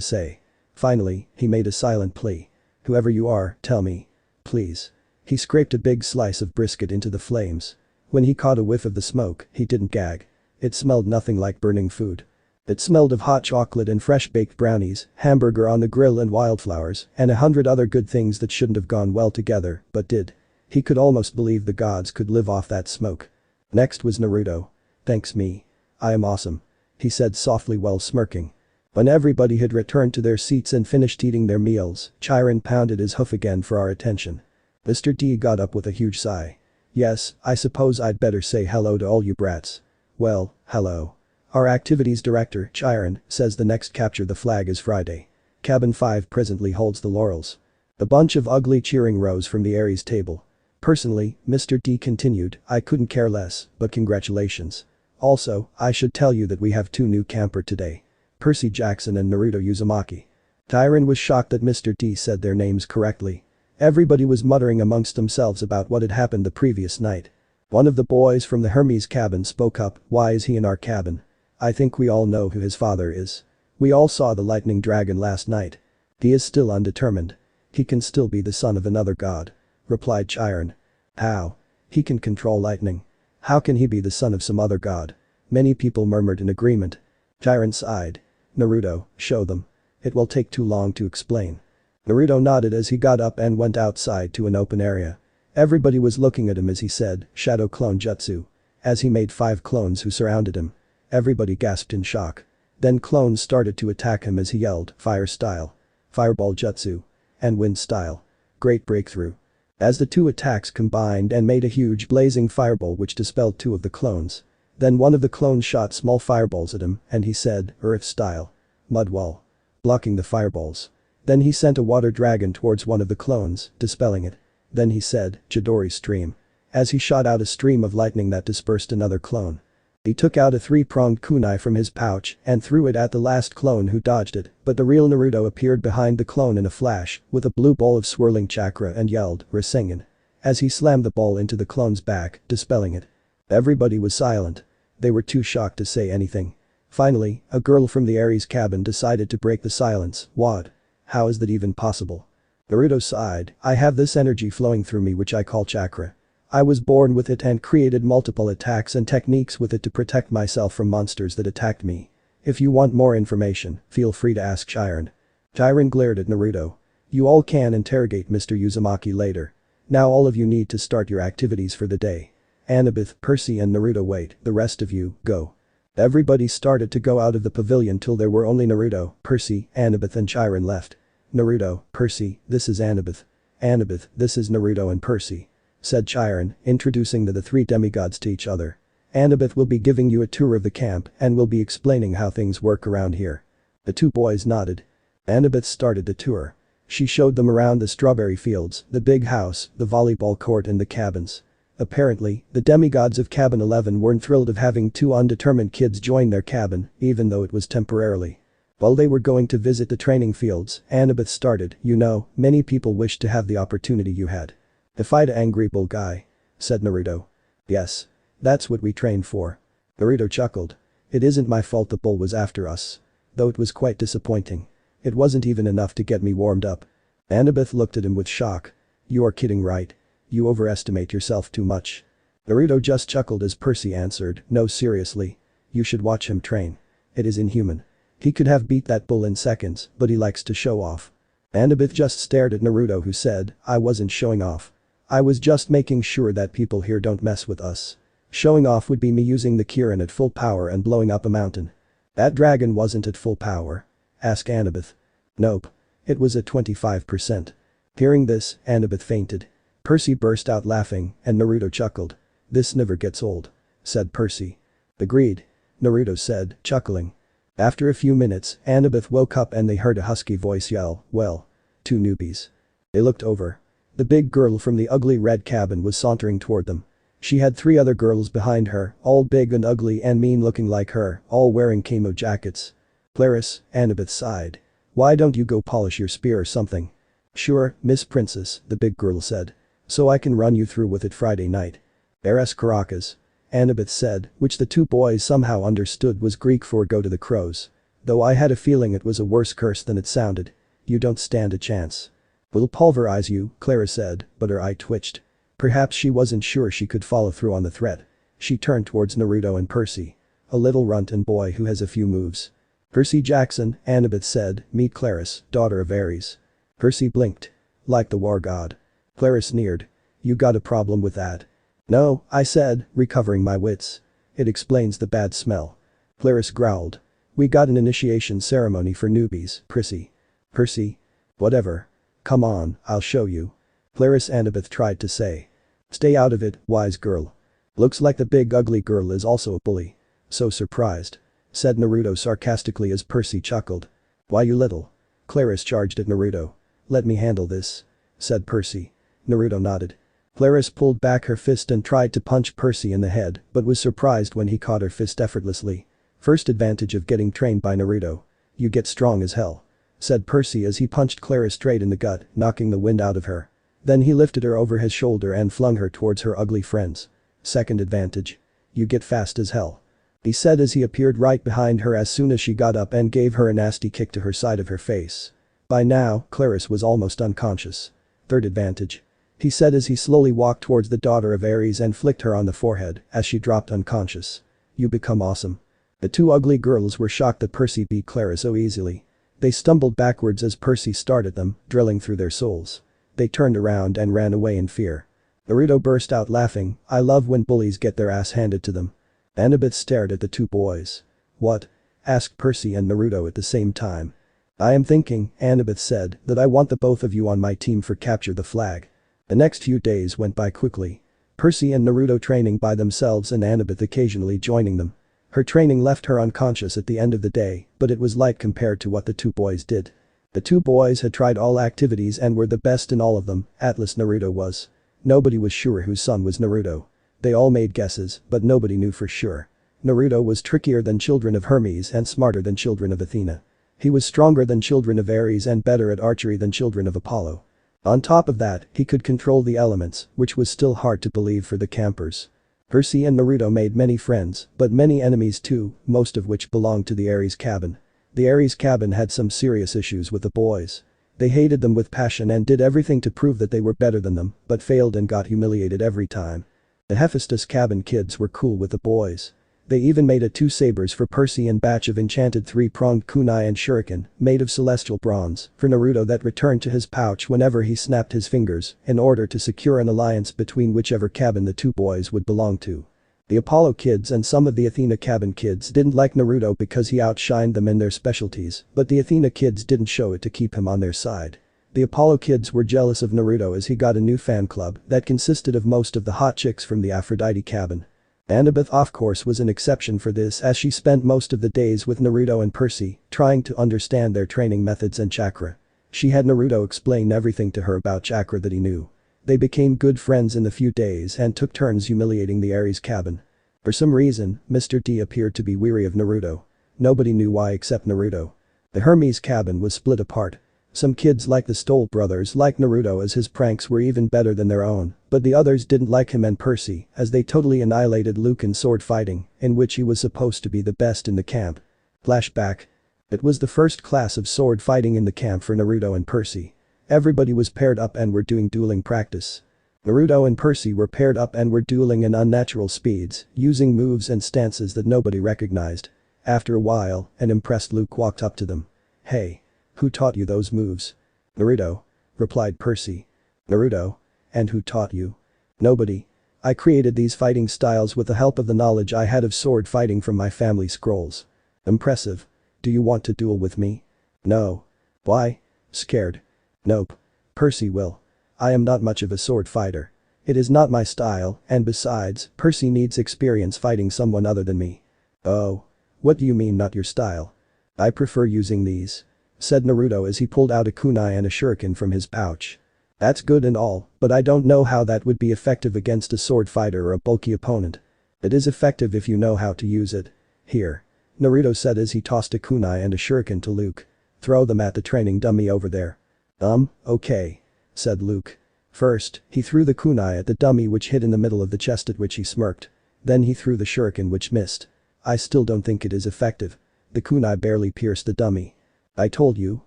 say. Finally, he made a silent plea. Whoever you are, tell me. Please. He scraped a big slice of brisket into the flames. When he caught a whiff of the smoke, he didn't gag. It smelled nothing like burning food. It smelled of hot chocolate and fresh-baked brownies, hamburger on the grill and wildflowers, and 100 other good things that shouldn't have gone well together, but did. He could almost believe the gods could live off that smoke. Next was Naruto. Thanks me. I am awesome. He said softly while smirking. When everybody had returned to their seats and finished eating their meals, Chiron pounded his hoof again for our attention. Mr. D got up with a huge sigh. Yes, I suppose I'd better say hello to all you brats. Well, hello. Our activities director, Chiron, says the next capture the flag is Friday. Cabin 5 presently holds the laurels. A bunch of ugly cheering rose from the Ares table. Personally, Mr. D continued, I couldn't care less, but congratulations. Also, I should tell you that we have 2 new camper today. Percy Jackson and Naruto Uzumaki. Tyron was shocked that Mr. D said their names correctly. Everybody was muttering amongst themselves about what had happened the previous night. One of the boys from the Hermes cabin spoke up, "Why is he in our cabin? I think we all know who his father is. We all saw the lightning dragon last night. He is still undetermined. He can still be the son of another god," replied Chiron. "How? He can control lightning. How can he be the son of some other god?" Many people murmured in agreement. Chiron sighed. "Naruto, show them. It will take too long to explain." Naruto nodded as he got up and went outside to an open area. Everybody was looking at him as he said, "Shadow clone jutsu," as he made 5 clones who surrounded him. Everybody gasped in shock. Then clones started to attack him as he yelled, "Fire style. Fireball jutsu. And wind style. Great breakthrough." As the 2 attacks combined and made a huge blazing fireball which dispelled 2 of the clones. Then one of the clones shot small fireballs at him and he said, "Earth style. Mud wall." Blocking the fireballs. Then he sent a water dragon towards one of the clones, dispelling it. Then he said, "Chidori stream." As he shot out a stream of lightning that dispersed another clone. He took out a 3-pronged kunai from his pouch and threw it at the last clone who dodged it, but the real Naruto appeared behind the clone in a flash with a blue ball of swirling chakra and yelled, "Rasengan." As he slammed the ball into the clone's back, dispelling it. Everybody was silent. They were too shocked to say anything. Finally, a girl from the Ares cabin decided to break the silence. "What? How is that even possible?" Naruto sighed, "I have this energy flowing through me which I call chakra. I was born with it and created multiple attacks and techniques with it to protect myself from monsters that attacked me. If you want more information, feel free to ask Chiron." Chiron glared at Naruto. "You all can interrogate Mr. Uzumaki later. Now all of you need to start your activities for the day. Annabeth, Percy and Naruto wait, the rest of you, go." Everybody started to go out of the pavilion till there were only Naruto, Percy, Annabeth and Chiron left. "Naruto, Percy, this is Annabeth. Annabeth, this is Naruto and Percy," said Chiron, introducing the 3 demigods to each other. "Annabeth will be giving you a tour of the camp and will be explaining how things work around here." The 2 boys nodded. Annabeth started the tour. She showed them around the strawberry fields, the big house, the volleyball court and the cabins. Apparently, the demigods of cabin 11 weren't thrilled of having 2 undetermined kids join their cabin, even though it was temporarily. While they were going to visit the training fields, Annabeth started, "You know, many people wish to have the opportunity you had. To fight an angry bull guy," said Naruto. "Yes. That's what we trained for." Naruto chuckled. "It isn't my fault the bull was after us. Though it was quite disappointing. It wasn't even enough to get me warmed up." Annabeth looked at him with shock. "You are kidding, right? You overestimate yourself too much." Naruto just chuckled as Percy answered, "No, seriously. You should watch him train. It is inhuman. He could have beat that bull in seconds, but he likes to show off." Annabeth just stared at Naruto who said, "I wasn't showing off. I was just making sure that people here don't mess with us. Showing off would be me using the Kirin at full power and blowing up a mountain." "That dragon wasn't at full power?" asked Annabeth. "Nope. It was at 25%. Hearing this, Annabeth fainted. Percy burst out laughing and Naruto chuckled. "This never gets old," said Percy. "Agreed," Naruto said, chuckling. After a few minutes, Annabeth woke up and they heard a husky voice yell, "Well. 2 newbies." They looked over. The big girl from the ugly red cabin was sauntering toward them. She had 3 other girls behind her, all big and ugly and mean looking like her, all wearing camo jackets. "Claris," Annabeth sighed. "Why don't you go polish your spear or something?" "Sure, Miss Princess," the big girl said. "So I can run you through with it Friday night." "Eres Caracas," Annabeth said, which the 2 boys somehow understood was Greek for "go to the crows." Though I had a feeling it was a worse curse than it sounded. "You don't stand a chance." "We'll pulverize you," Clara said, but her eye twitched. Perhaps she wasn't sure she could follow through on the threat. She turned towards Naruto and Percy. "A little runt and boy who has a few moves." "Percy Jackson," Annabeth said, "meet Claris, daughter of Ares." Percy blinked. "Like the war god." Claris sneered. "You got a problem with that?" "No," I said, recovering my wits. "It explains the bad smell." Claris growled. "We got an initiation ceremony for newbies, Percy." "Percy?" "Whatever. Come on, I'll show you." Claris Annabeth tried to say. "Stay out of it, wise girl. Looks like the big ugly girl is also a bully." "So surprised," said Naruto sarcastically as Percy chuckled. "Why you little?" Claris charged at Naruto. "Let me handle this," said Percy. Naruto nodded. Claris pulled back her fist and tried to punch Percy in the head but was surprised when he caught her fist effortlessly. First advantage of getting trained by Naruto. You get strong as hell. said Percy as he punched Clara straight in the gut, knocking the wind out of her. Then he lifted her over his shoulder and flung her towards her ugly friends. Second advantage. You get fast as hell. He said as he appeared right behind her as soon as she got up and gave her a nasty kick to her side of her face. By now, Clarice was almost unconscious. Third advantage. He said as he slowly walked towards the daughter of Ares and flicked her on the forehead as she dropped unconscious. You become awesome. The two ugly girls were shocked that Percy beat Clara so easily. They stumbled backwards as Percy started them, drilling through their souls. They turned around and ran away in fear. Naruto burst out laughing. I love when bullies get their ass handed to them. Annabeth stared at the two boys. What? Asked Percy and Naruto at the same time. I am thinking, Annabeth said, that I want the both of you on my team for capture the flag. The next few days went by quickly. Percy and Naruto training by themselves and Annabeth occasionally joining them. Her training left her unconscious at the end of the day, but it was light compared to what the two boys did. The two boys had tried all activities and were the best in all of them, at least Naruto was. Nobody was sure whose son was Naruto. They all made guesses, but nobody knew for sure. Naruto was trickier than children of Hermes and smarter than children of Athena. He was stronger than children of Ares and better at archery than children of Apollo. On top of that, he could control the elements, which was still hard to believe for the campers. Percy and Naruto made many friends, but many enemies too, most of which belonged to the Ares cabin. The Ares cabin had some serious issues with the boys. They hated them with passion and did everything to prove that they were better than them, but failed and got humiliated every time. The Hephaestus cabin kids were cool with the boys. They even made a two sabers for Percy and batch of enchanted three-pronged kunai and shuriken, made of celestial bronze, for Naruto that returned to his pouch whenever he snapped his fingers, in order to secure an alliance between whichever cabin the two boys would belong to. The Apollo kids and some of the Athena cabin kids didn't like Naruto because he outshined them in their specialties, but the Athena kids didn't show it to keep him on their side. The Apollo kids were jealous of Naruto as he got a new fan club that consisted of most of the hot chicks from the Aphrodite cabin. Annabeth of course was an exception for this as she spent most of the days with Naruto and Percy, trying to understand their training methods and chakra. She had Naruto explain everything to her about chakra that he knew. They became good friends in the few days and took turns humiliating the Ares cabin. For some reason, Mr. D appeared to be weary of Naruto. Nobody knew why except Naruto. The Hermes cabin was split apart. Some kids like the Stoll brothers liked Naruto as his pranks were even better than their own, but the others didn't like him and Percy as they totally annihilated Luke in sword fighting, in which he was supposed to be the best in the camp. Flashback. It was the first class of sword fighting in the camp for Naruto and Percy. Everybody was paired up and were doing dueling practice. Naruto and Percy were paired up and were dueling in unnatural speeds, using moves and stances that nobody recognized. After a while, an impressed Luke walked up to them. Hey. Who taught you those moves? Naruto. Replied Percy. Naruto. And who taught you? Nobody. I created these fighting styles with the help of the knowledge I had of sword fighting from my family scrolls. Impressive. Do you want to duel with me? No. Why? Scared. Nope. Percy will. I am not much of a sword fighter. It is not my style, and besides, Percy needs experience fighting someone other than me. Oh. What do you mean not your style? I prefer using these. Said Naruto as he pulled out a kunai and a shuriken from his pouch. That's good and all, but I don't know how that would be effective against a sword fighter or a bulky opponent. It is effective if you know how to use it. Here. Naruto said as he tossed a kunai and a shuriken to Luke. Throw them at the training dummy over there. Okay. Said Luke. First, he threw the kunai at the dummy which hit in the middle of the chest at which he smirked. Then he threw the shuriken which missed. I still don't think it is effective. The kunai barely pierced the dummy. I told you.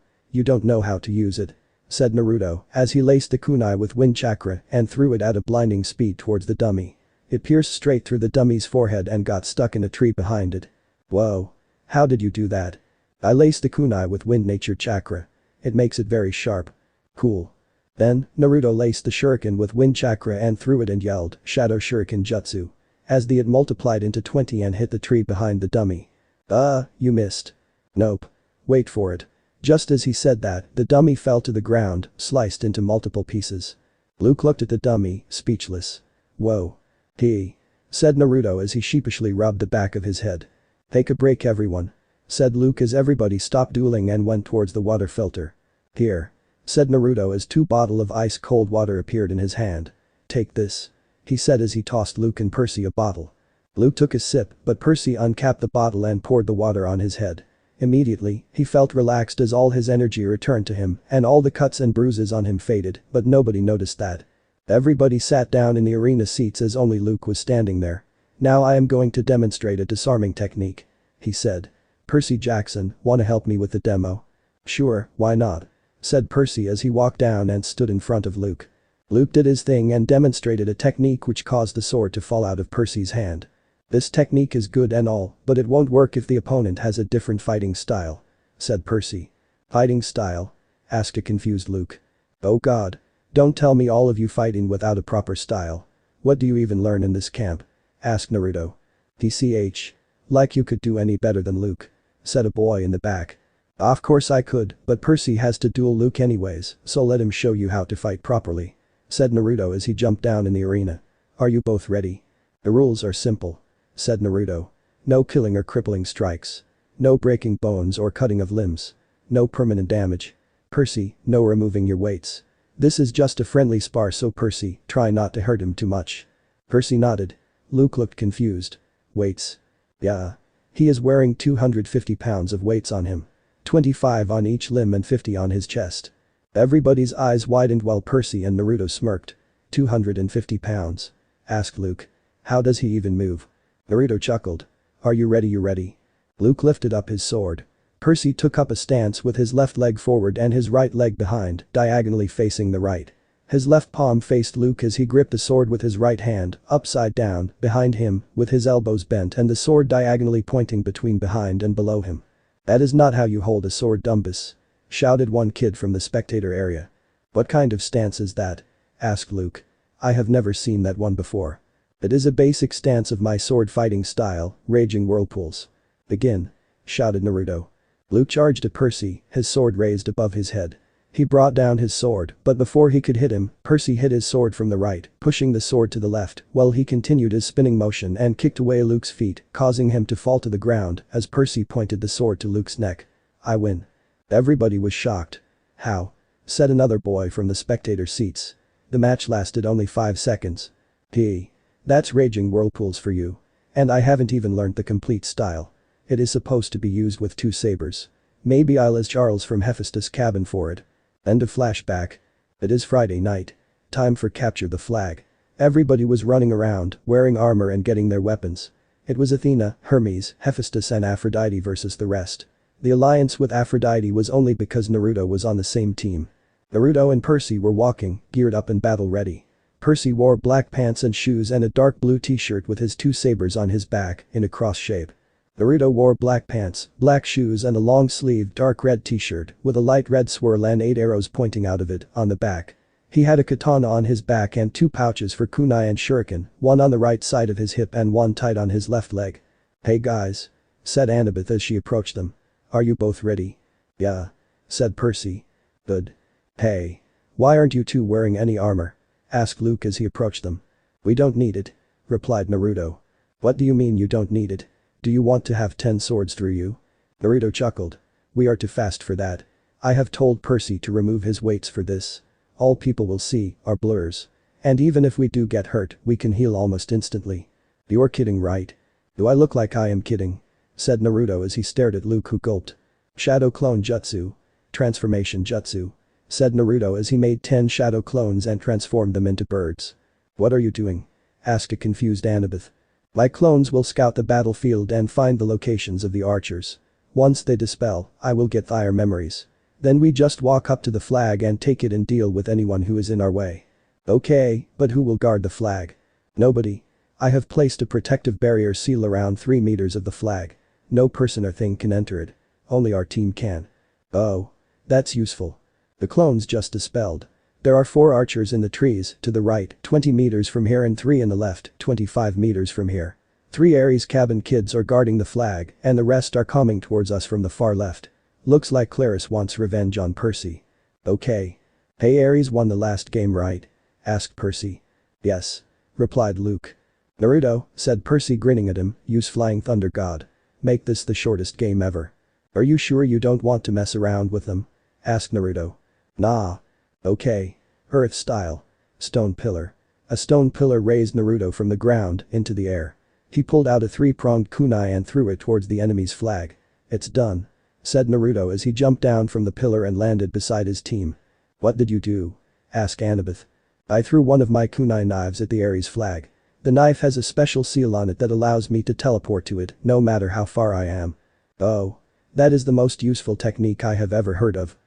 You don't know how to use it. Said Naruto as he laced the kunai with wind chakra and threw it at a blinding speed towards the dummy. It pierced straight through the dummy's forehead and got stuck in a tree behind it. Whoa. How did you do that? I laced the kunai with wind nature chakra. It makes it very sharp. Cool. Then, Naruto laced the shuriken with wind chakra and threw it and yelled, Shadow Shuriken Jutsu. As it multiplied into 20 and hit the tree behind the dummy. You missed. Nope. Wait for it. Just as he said that, the dummy fell to the ground, sliced into multiple pieces. Luke looked at the dummy, speechless. Whoa. Said Naruto as he sheepishly rubbed the back of his head. Take a break everyone. Said Luke as everybody stopped dueling and went towards the water filter. Here. Said Naruto as 2 bottles of ice-cold water appeared in his hand. Take this. He said as he tossed Luke and Percy a bottle. Luke took a sip, but Percy uncapped the bottle and poured the water on his head. Immediately, he felt relaxed as all his energy returned to him and all the cuts and bruises on him faded, but nobody noticed that. Everybody sat down in the arena seats as only Luke was standing there. "Now I am going to demonstrate a disarming technique," he said. "Percy Jackson, wanna help me with the demo?" "Sure, why not?" said Percy as he walked down and stood in front of Luke. Luke did his thing and demonstrated a technique which caused the sword to fall out of Percy's hand. "This technique is good and all, but it won't work if the opponent has a different fighting style," said Percy. "Fighting style?" asked a confused Luke. "Oh god. Don't tell me all of you fighting without a proper style. What do you even learn in this camp?" asked Naruto. "TCH. Like you could do any better than Luke," said a boy in the back. "Of course I could, but Percy has to duel Luke anyways, so let him show you how to fight properly," said Naruto as he jumped down in the arena. "Are you both ready?" "The rules are simple," said Naruto. "No killing or crippling strikes. No breaking bones or cutting of limbs. No permanent damage. Percy, no removing your weights. This is just a friendly spar, so Percy, try not to hurt him too much." Percy nodded. Luke looked confused. "Weights? Yeah. He is wearing 250 pounds of weights on him. 25 on each limb and 50 on his chest." Everybody's eyes widened while Percy and Naruto smirked. 250 pounds? asked Luke. "How does he even move?" Naruto chuckled. "Are you ready? You ready?" Luke lifted up his sword. Percy took up a stance with his left leg forward and his right leg behind, diagonally facing the right. His left palm faced Luke as he gripped the sword with his right hand, upside down, behind him, with his elbows bent and the sword diagonally pointing between behind and below him. "That is not how you hold a sword, Dumbus," shouted one kid from the spectator area. "What kind of stance is that?" asked Luke. "I have never seen that one before." "It is a basic stance of my sword fighting style, raging whirlpools." "Begin," shouted Naruto. Luke charged at Percy, his sword raised above his head. He brought down his sword, but before he could hit him, Percy hit his sword from the right, pushing the sword to the left, while he continued his spinning motion and kicked away Luke's feet, causing him to fall to the ground as Percy pointed the sword to Luke's neck. "I win." Everybody was shocked. "How?" said another boy from the spectator seats. "The match lasted only 5 seconds. That's raging whirlpools for you. And I haven't even learned the complete style. It is supposed to be used with 2 sabers. Maybe I'll ask Charles from Hephaestus' cabin for it." End of flashback. It is Friday night. Time for capture the flag. Everybody was running around, wearing armor and getting their weapons. It was Athena, Hermes, Hephaestus and Aphrodite versus the rest. The alliance with Aphrodite was only because Naruto was on the same team. Naruto and Percy were walking, geared up and battle ready. Percy wore black pants and shoes and a dark blue t-shirt with his 2 sabers on his back, in a cross shape. Naruto wore black pants, black shoes and a long-sleeved dark red t-shirt with a light red swirl and 8 arrows pointing out of it, on the back. He had a katana on his back and 2 pouches for kunai and shuriken, one on the right side of his hip and one tied on his left leg. "Hey guys," said Annabeth as she approached them. "Are you both ready?" "Yeah," said Percy. "Good." "Hey. Why aren't you two wearing any armor?" asked Luke as he approached them. "We don't need it," replied Naruto. "What do you mean you don't need it? Do you want to have 10 swords through you?" Naruto chuckled. "We are too fast for that. I have told Percy to remove his weights for this. All people will see are blurs. And even if we do get hurt, we can heal almost instantly." "You're kidding, right?" "Do I look like I am kidding?" said Naruto as he stared at Luke, who gulped. "Shadow clone jutsu. Transformation jutsu," said Naruto as he made 10 shadow clones and transformed them into birds. "What are you doing?" asked a confused Annabeth. "My clones will scout the battlefield and find the locations of the archers. Once they dispel, I will get their memories. Then we just walk up to the flag and take it and deal with anyone who is in our way." "Okay, but who will guard the flag?" "Nobody. I have placed a protective barrier seal around 3 meters of the flag. No person or thing can enter it. Only our team can." "Oh. That's useful." The clones just dispelled. There are 4 archers in the trees, to the right, 20 meters from here and 3 in the left, 25 meters from here. 3 Ares cabin kids are guarding the flag, and the rest are coming towards us from the far left. Looks like Claris wants revenge on Percy. "Okay. Hey, Ares won the last game, right?" asked Percy. "Yes," replied Luke. "Naruto," said Percy, grinning at him, "use Flying Thunder God. Make this the shortest game ever." "Are you sure you don't want to mess around with them?" asked Naruto. "Nah. Okay. Earth style. Stone pillar." A stone pillar raised Naruto from the ground into the air. He pulled out a 3-pronged kunai and threw it towards the enemy's flag. "It's done." said Naruto as he jumped down from the pillar and landed beside his team. What did you do? Asked Annabeth. I threw one of my kunai knives at the Ares flag. The knife has a special seal on it that allows me to teleport to it no matter how far I am. Oh. That is the most useful technique I have ever heard of.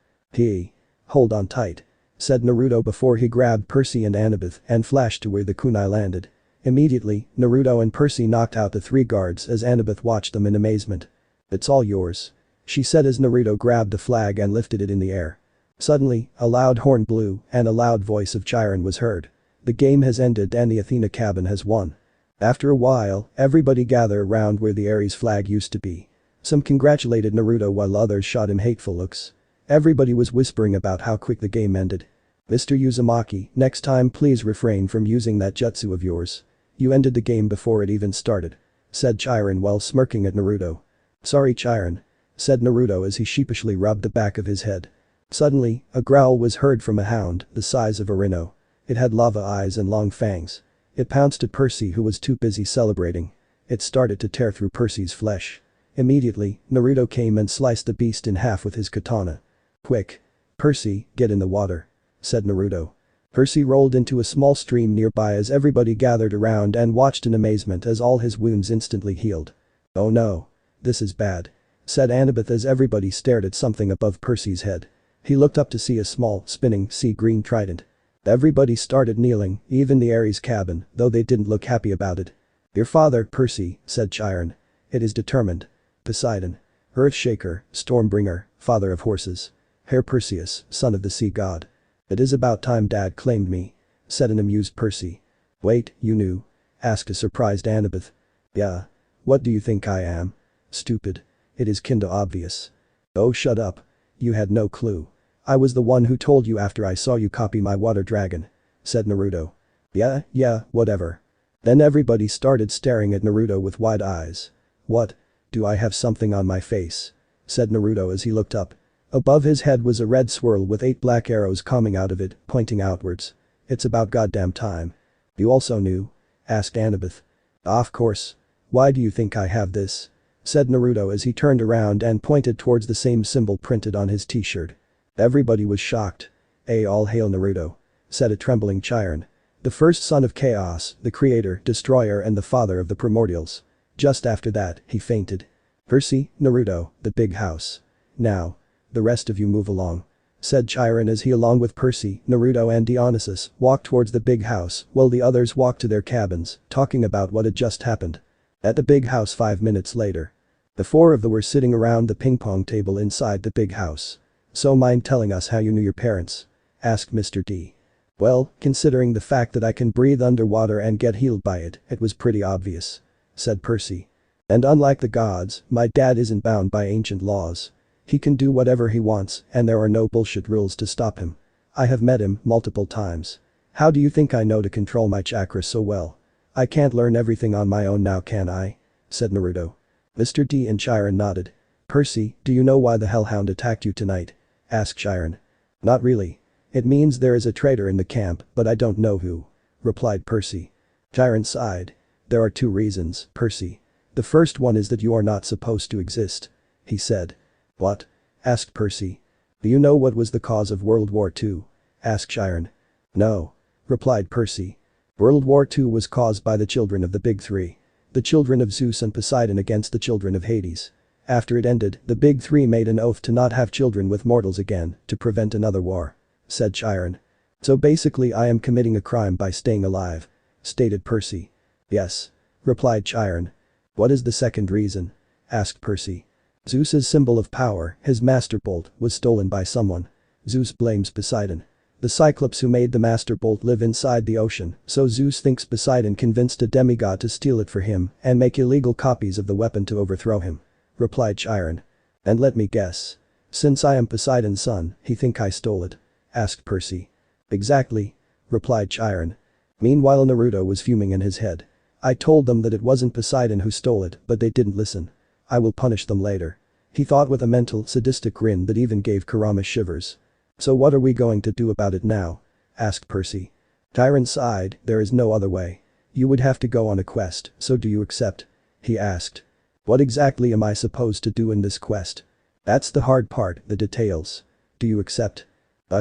Hold on tight. Said Naruto before he grabbed Percy and Annabeth and flashed to where the kunai landed. Immediately, Naruto and Percy knocked out the 3 guards as Annabeth watched them in amazement. It's all yours. She said as Naruto grabbed the flag and lifted it in the air. Suddenly, a loud horn blew and a loud voice of Chiron was heard. The game has ended and the Athena cabin has won. After a while, everybody gathered around where the Ares flag used to be. Some congratulated Naruto while others shot him hateful looks. Everybody was whispering about how quick the game ended. Mr. Uzumaki, next time please refrain from using that jutsu of yours. You ended the game before it even started. Said Chiron while smirking at Naruto. Sorry Chiron. Said Naruto as he sheepishly rubbed the back of his head. Suddenly, a growl was heard from a hound the size of a rhino. It had lava eyes and long fangs. It pounced at Percy who was too busy celebrating. It started to tear through Percy's flesh. Immediately, Naruto came and sliced the beast in half with his katana. Quick. Percy, get in the water. Said Naruto. Percy rolled into a small stream nearby as everybody gathered around and watched in amazement as all his wounds instantly healed. Oh no. This is bad. Said Annabeth as everybody stared at something above Percy's head. He looked up to see a small, spinning, sea-green trident. Everybody started kneeling, even the Ares cabin, though they didn't look happy about it. Your father, Percy, said Chiron. It is determined. Poseidon. Earthshaker, Stormbringer, father of horses. Herr Perseus, son of the sea god. It is about time Dad claimed me. Said an amused Percy. Wait, you knew? Asked a surprised Annabeth. Yeah. What do you think I am? Stupid. It is kinda obvious. Oh shut up. You had no clue. I was the one who told you after I saw you copy my water dragon. Said Naruto. Yeah, whatever. Then everybody started staring at Naruto with wide eyes. What? Do I have something on my face? Said Naruto as he looked up. Above his head was a red swirl with 8 black arrows coming out of it, pointing outwards. It's about goddamn time. You also knew? Asked Annabeth. Of course. Why do you think I have this? Said Naruto as he turned around and pointed towards the same symbol printed on his t-shirt. Everybody was shocked. All hail Naruto. Said a trembling Chiron. The first son of chaos, the creator, destroyer and the father of the primordials. Just after that, he fainted. Percy, Naruto, the big house. Now. The rest of you move along. Said Chiron as he along with Percy, Naruto and Dionysus walked towards the big house while the others walked to their cabins, talking about what had just happened. At the big house 5 minutes later. The 4 of them were sitting around the ping pong table inside the big house. So mind telling us how you knew your parents? Asked Mr. D. Well, considering the fact that I can breathe underwater and get healed by it, it was pretty obvious. Said Percy. And unlike the gods, my dad isn't bound by ancient laws. He can do whatever he wants and there are no bullshit rules to stop him. I have met him multiple times. How do you think I know to control my chakras so well? I can't learn everything on my own now can I? Said Naruto. Mr. D and Chiron nodded. Percy, do you know why the Hellhound attacked you tonight? Asked Chiron. Not really. It means there is a traitor in the camp, but I don't know who. Replied Percy. Chiron sighed. There are 2 reasons, Percy. The first one is that you are not supposed to exist. He said. What? Asked Percy. Do you know what was the cause of World War II? Asked Chiron. No. Replied Percy. World War II was caused by the children of the Big Three. The children of Zeus and Poseidon against the children of Hades. After it ended, the Big Three made an oath to not have children with mortals again, to prevent another war. Said Chiron. So basically I am committing a crime by staying alive. Stated Percy. Yes. Replied Chiron. What is the second reason? Asked Percy. Zeus's symbol of power, his master bolt, was stolen by someone. Zeus blames Poseidon. The Cyclops who made the master bolt live inside the ocean, so Zeus thinks Poseidon convinced a demigod to steal it for him and make illegal copies of the weapon to overthrow him. Replied Chiron. And let me guess. Since I am Poseidon's son, he think I stole it? Asked Percy. Exactly. Replied Chiron. Meanwhile Naruto was fuming in his head. I told them that it wasn't Poseidon who stole it, but they didn't listen. I will punish them later. He thought with a mental, sadistic grin that even gave Kurama shivers. So what are we going to do about it now? Asked Percy. Chiron sighed, there is no other way. You would have to go on a quest, so do you accept? He asked. What exactly am I supposed to do in this quest? That's the hard part, the details. Do you accept?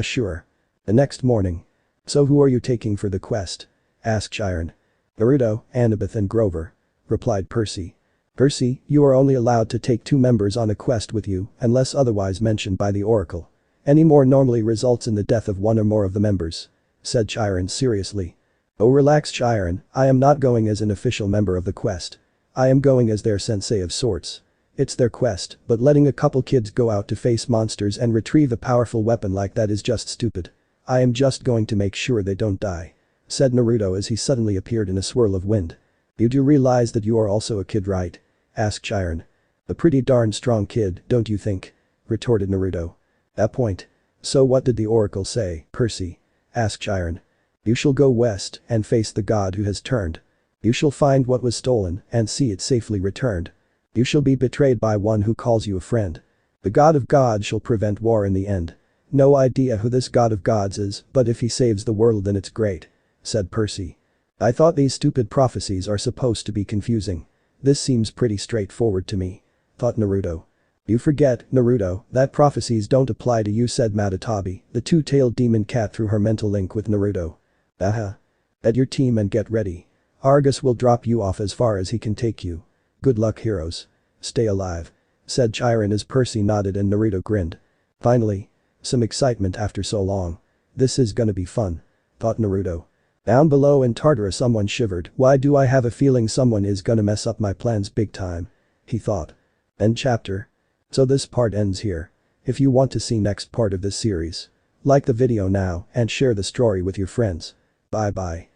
Sure. The next morning. So who are you taking for the quest? Asked Chiron. Naruto, Annabeth and Grover. Replied Percy. Percy, you are only allowed to take 2 members on a quest with you unless otherwise mentioned by the Oracle. Any more normally results in the death of 1 or more of the members. Said Chiron seriously. Oh relax Chiron, I am not going as an official member of the quest. I am going as their sensei of sorts. It's their quest, but letting a couple kids go out to face monsters and retrieve a powerful weapon like that is just stupid. I am just going to make sure they don't die. Said Naruto as he suddenly appeared in a swirl of wind. You do realize that you are also a kid, right? Asked Chiron. A pretty darn strong kid, don't you think? Retorted Naruto. That point. So what did the Oracle say, Percy? Asked Chiron. You shall go west and face the god who has turned. You shall find what was stolen and see it safely returned. You shall be betrayed by one who calls you a friend. The god of gods shall prevent war in the end. No idea who this god of gods is, but if he saves the world then it's great. Said Percy. I thought these stupid prophecies are supposed to be confusing. This seems pretty straightforward to me. Thought Naruto. You forget, Naruto, that prophecies don't apply to you, said Matatabi, the 2-tailed demon cat, through her mental link with Naruto. Aha. At your team and get ready. Argus will drop you off as far as he can take you. Good luck heroes. Stay alive. Said Chiron as Percy nodded and Naruto grinned. Finally. Some excitement after so long. This is gonna be fun. Thought Naruto. Down below in Tartarus someone shivered. Why do I have a feeling someone is gonna mess up my plans big time? He thought. End chapter. So this part ends here. If you want to see next part of this series, like the video now and share the story with your friends. Bye bye.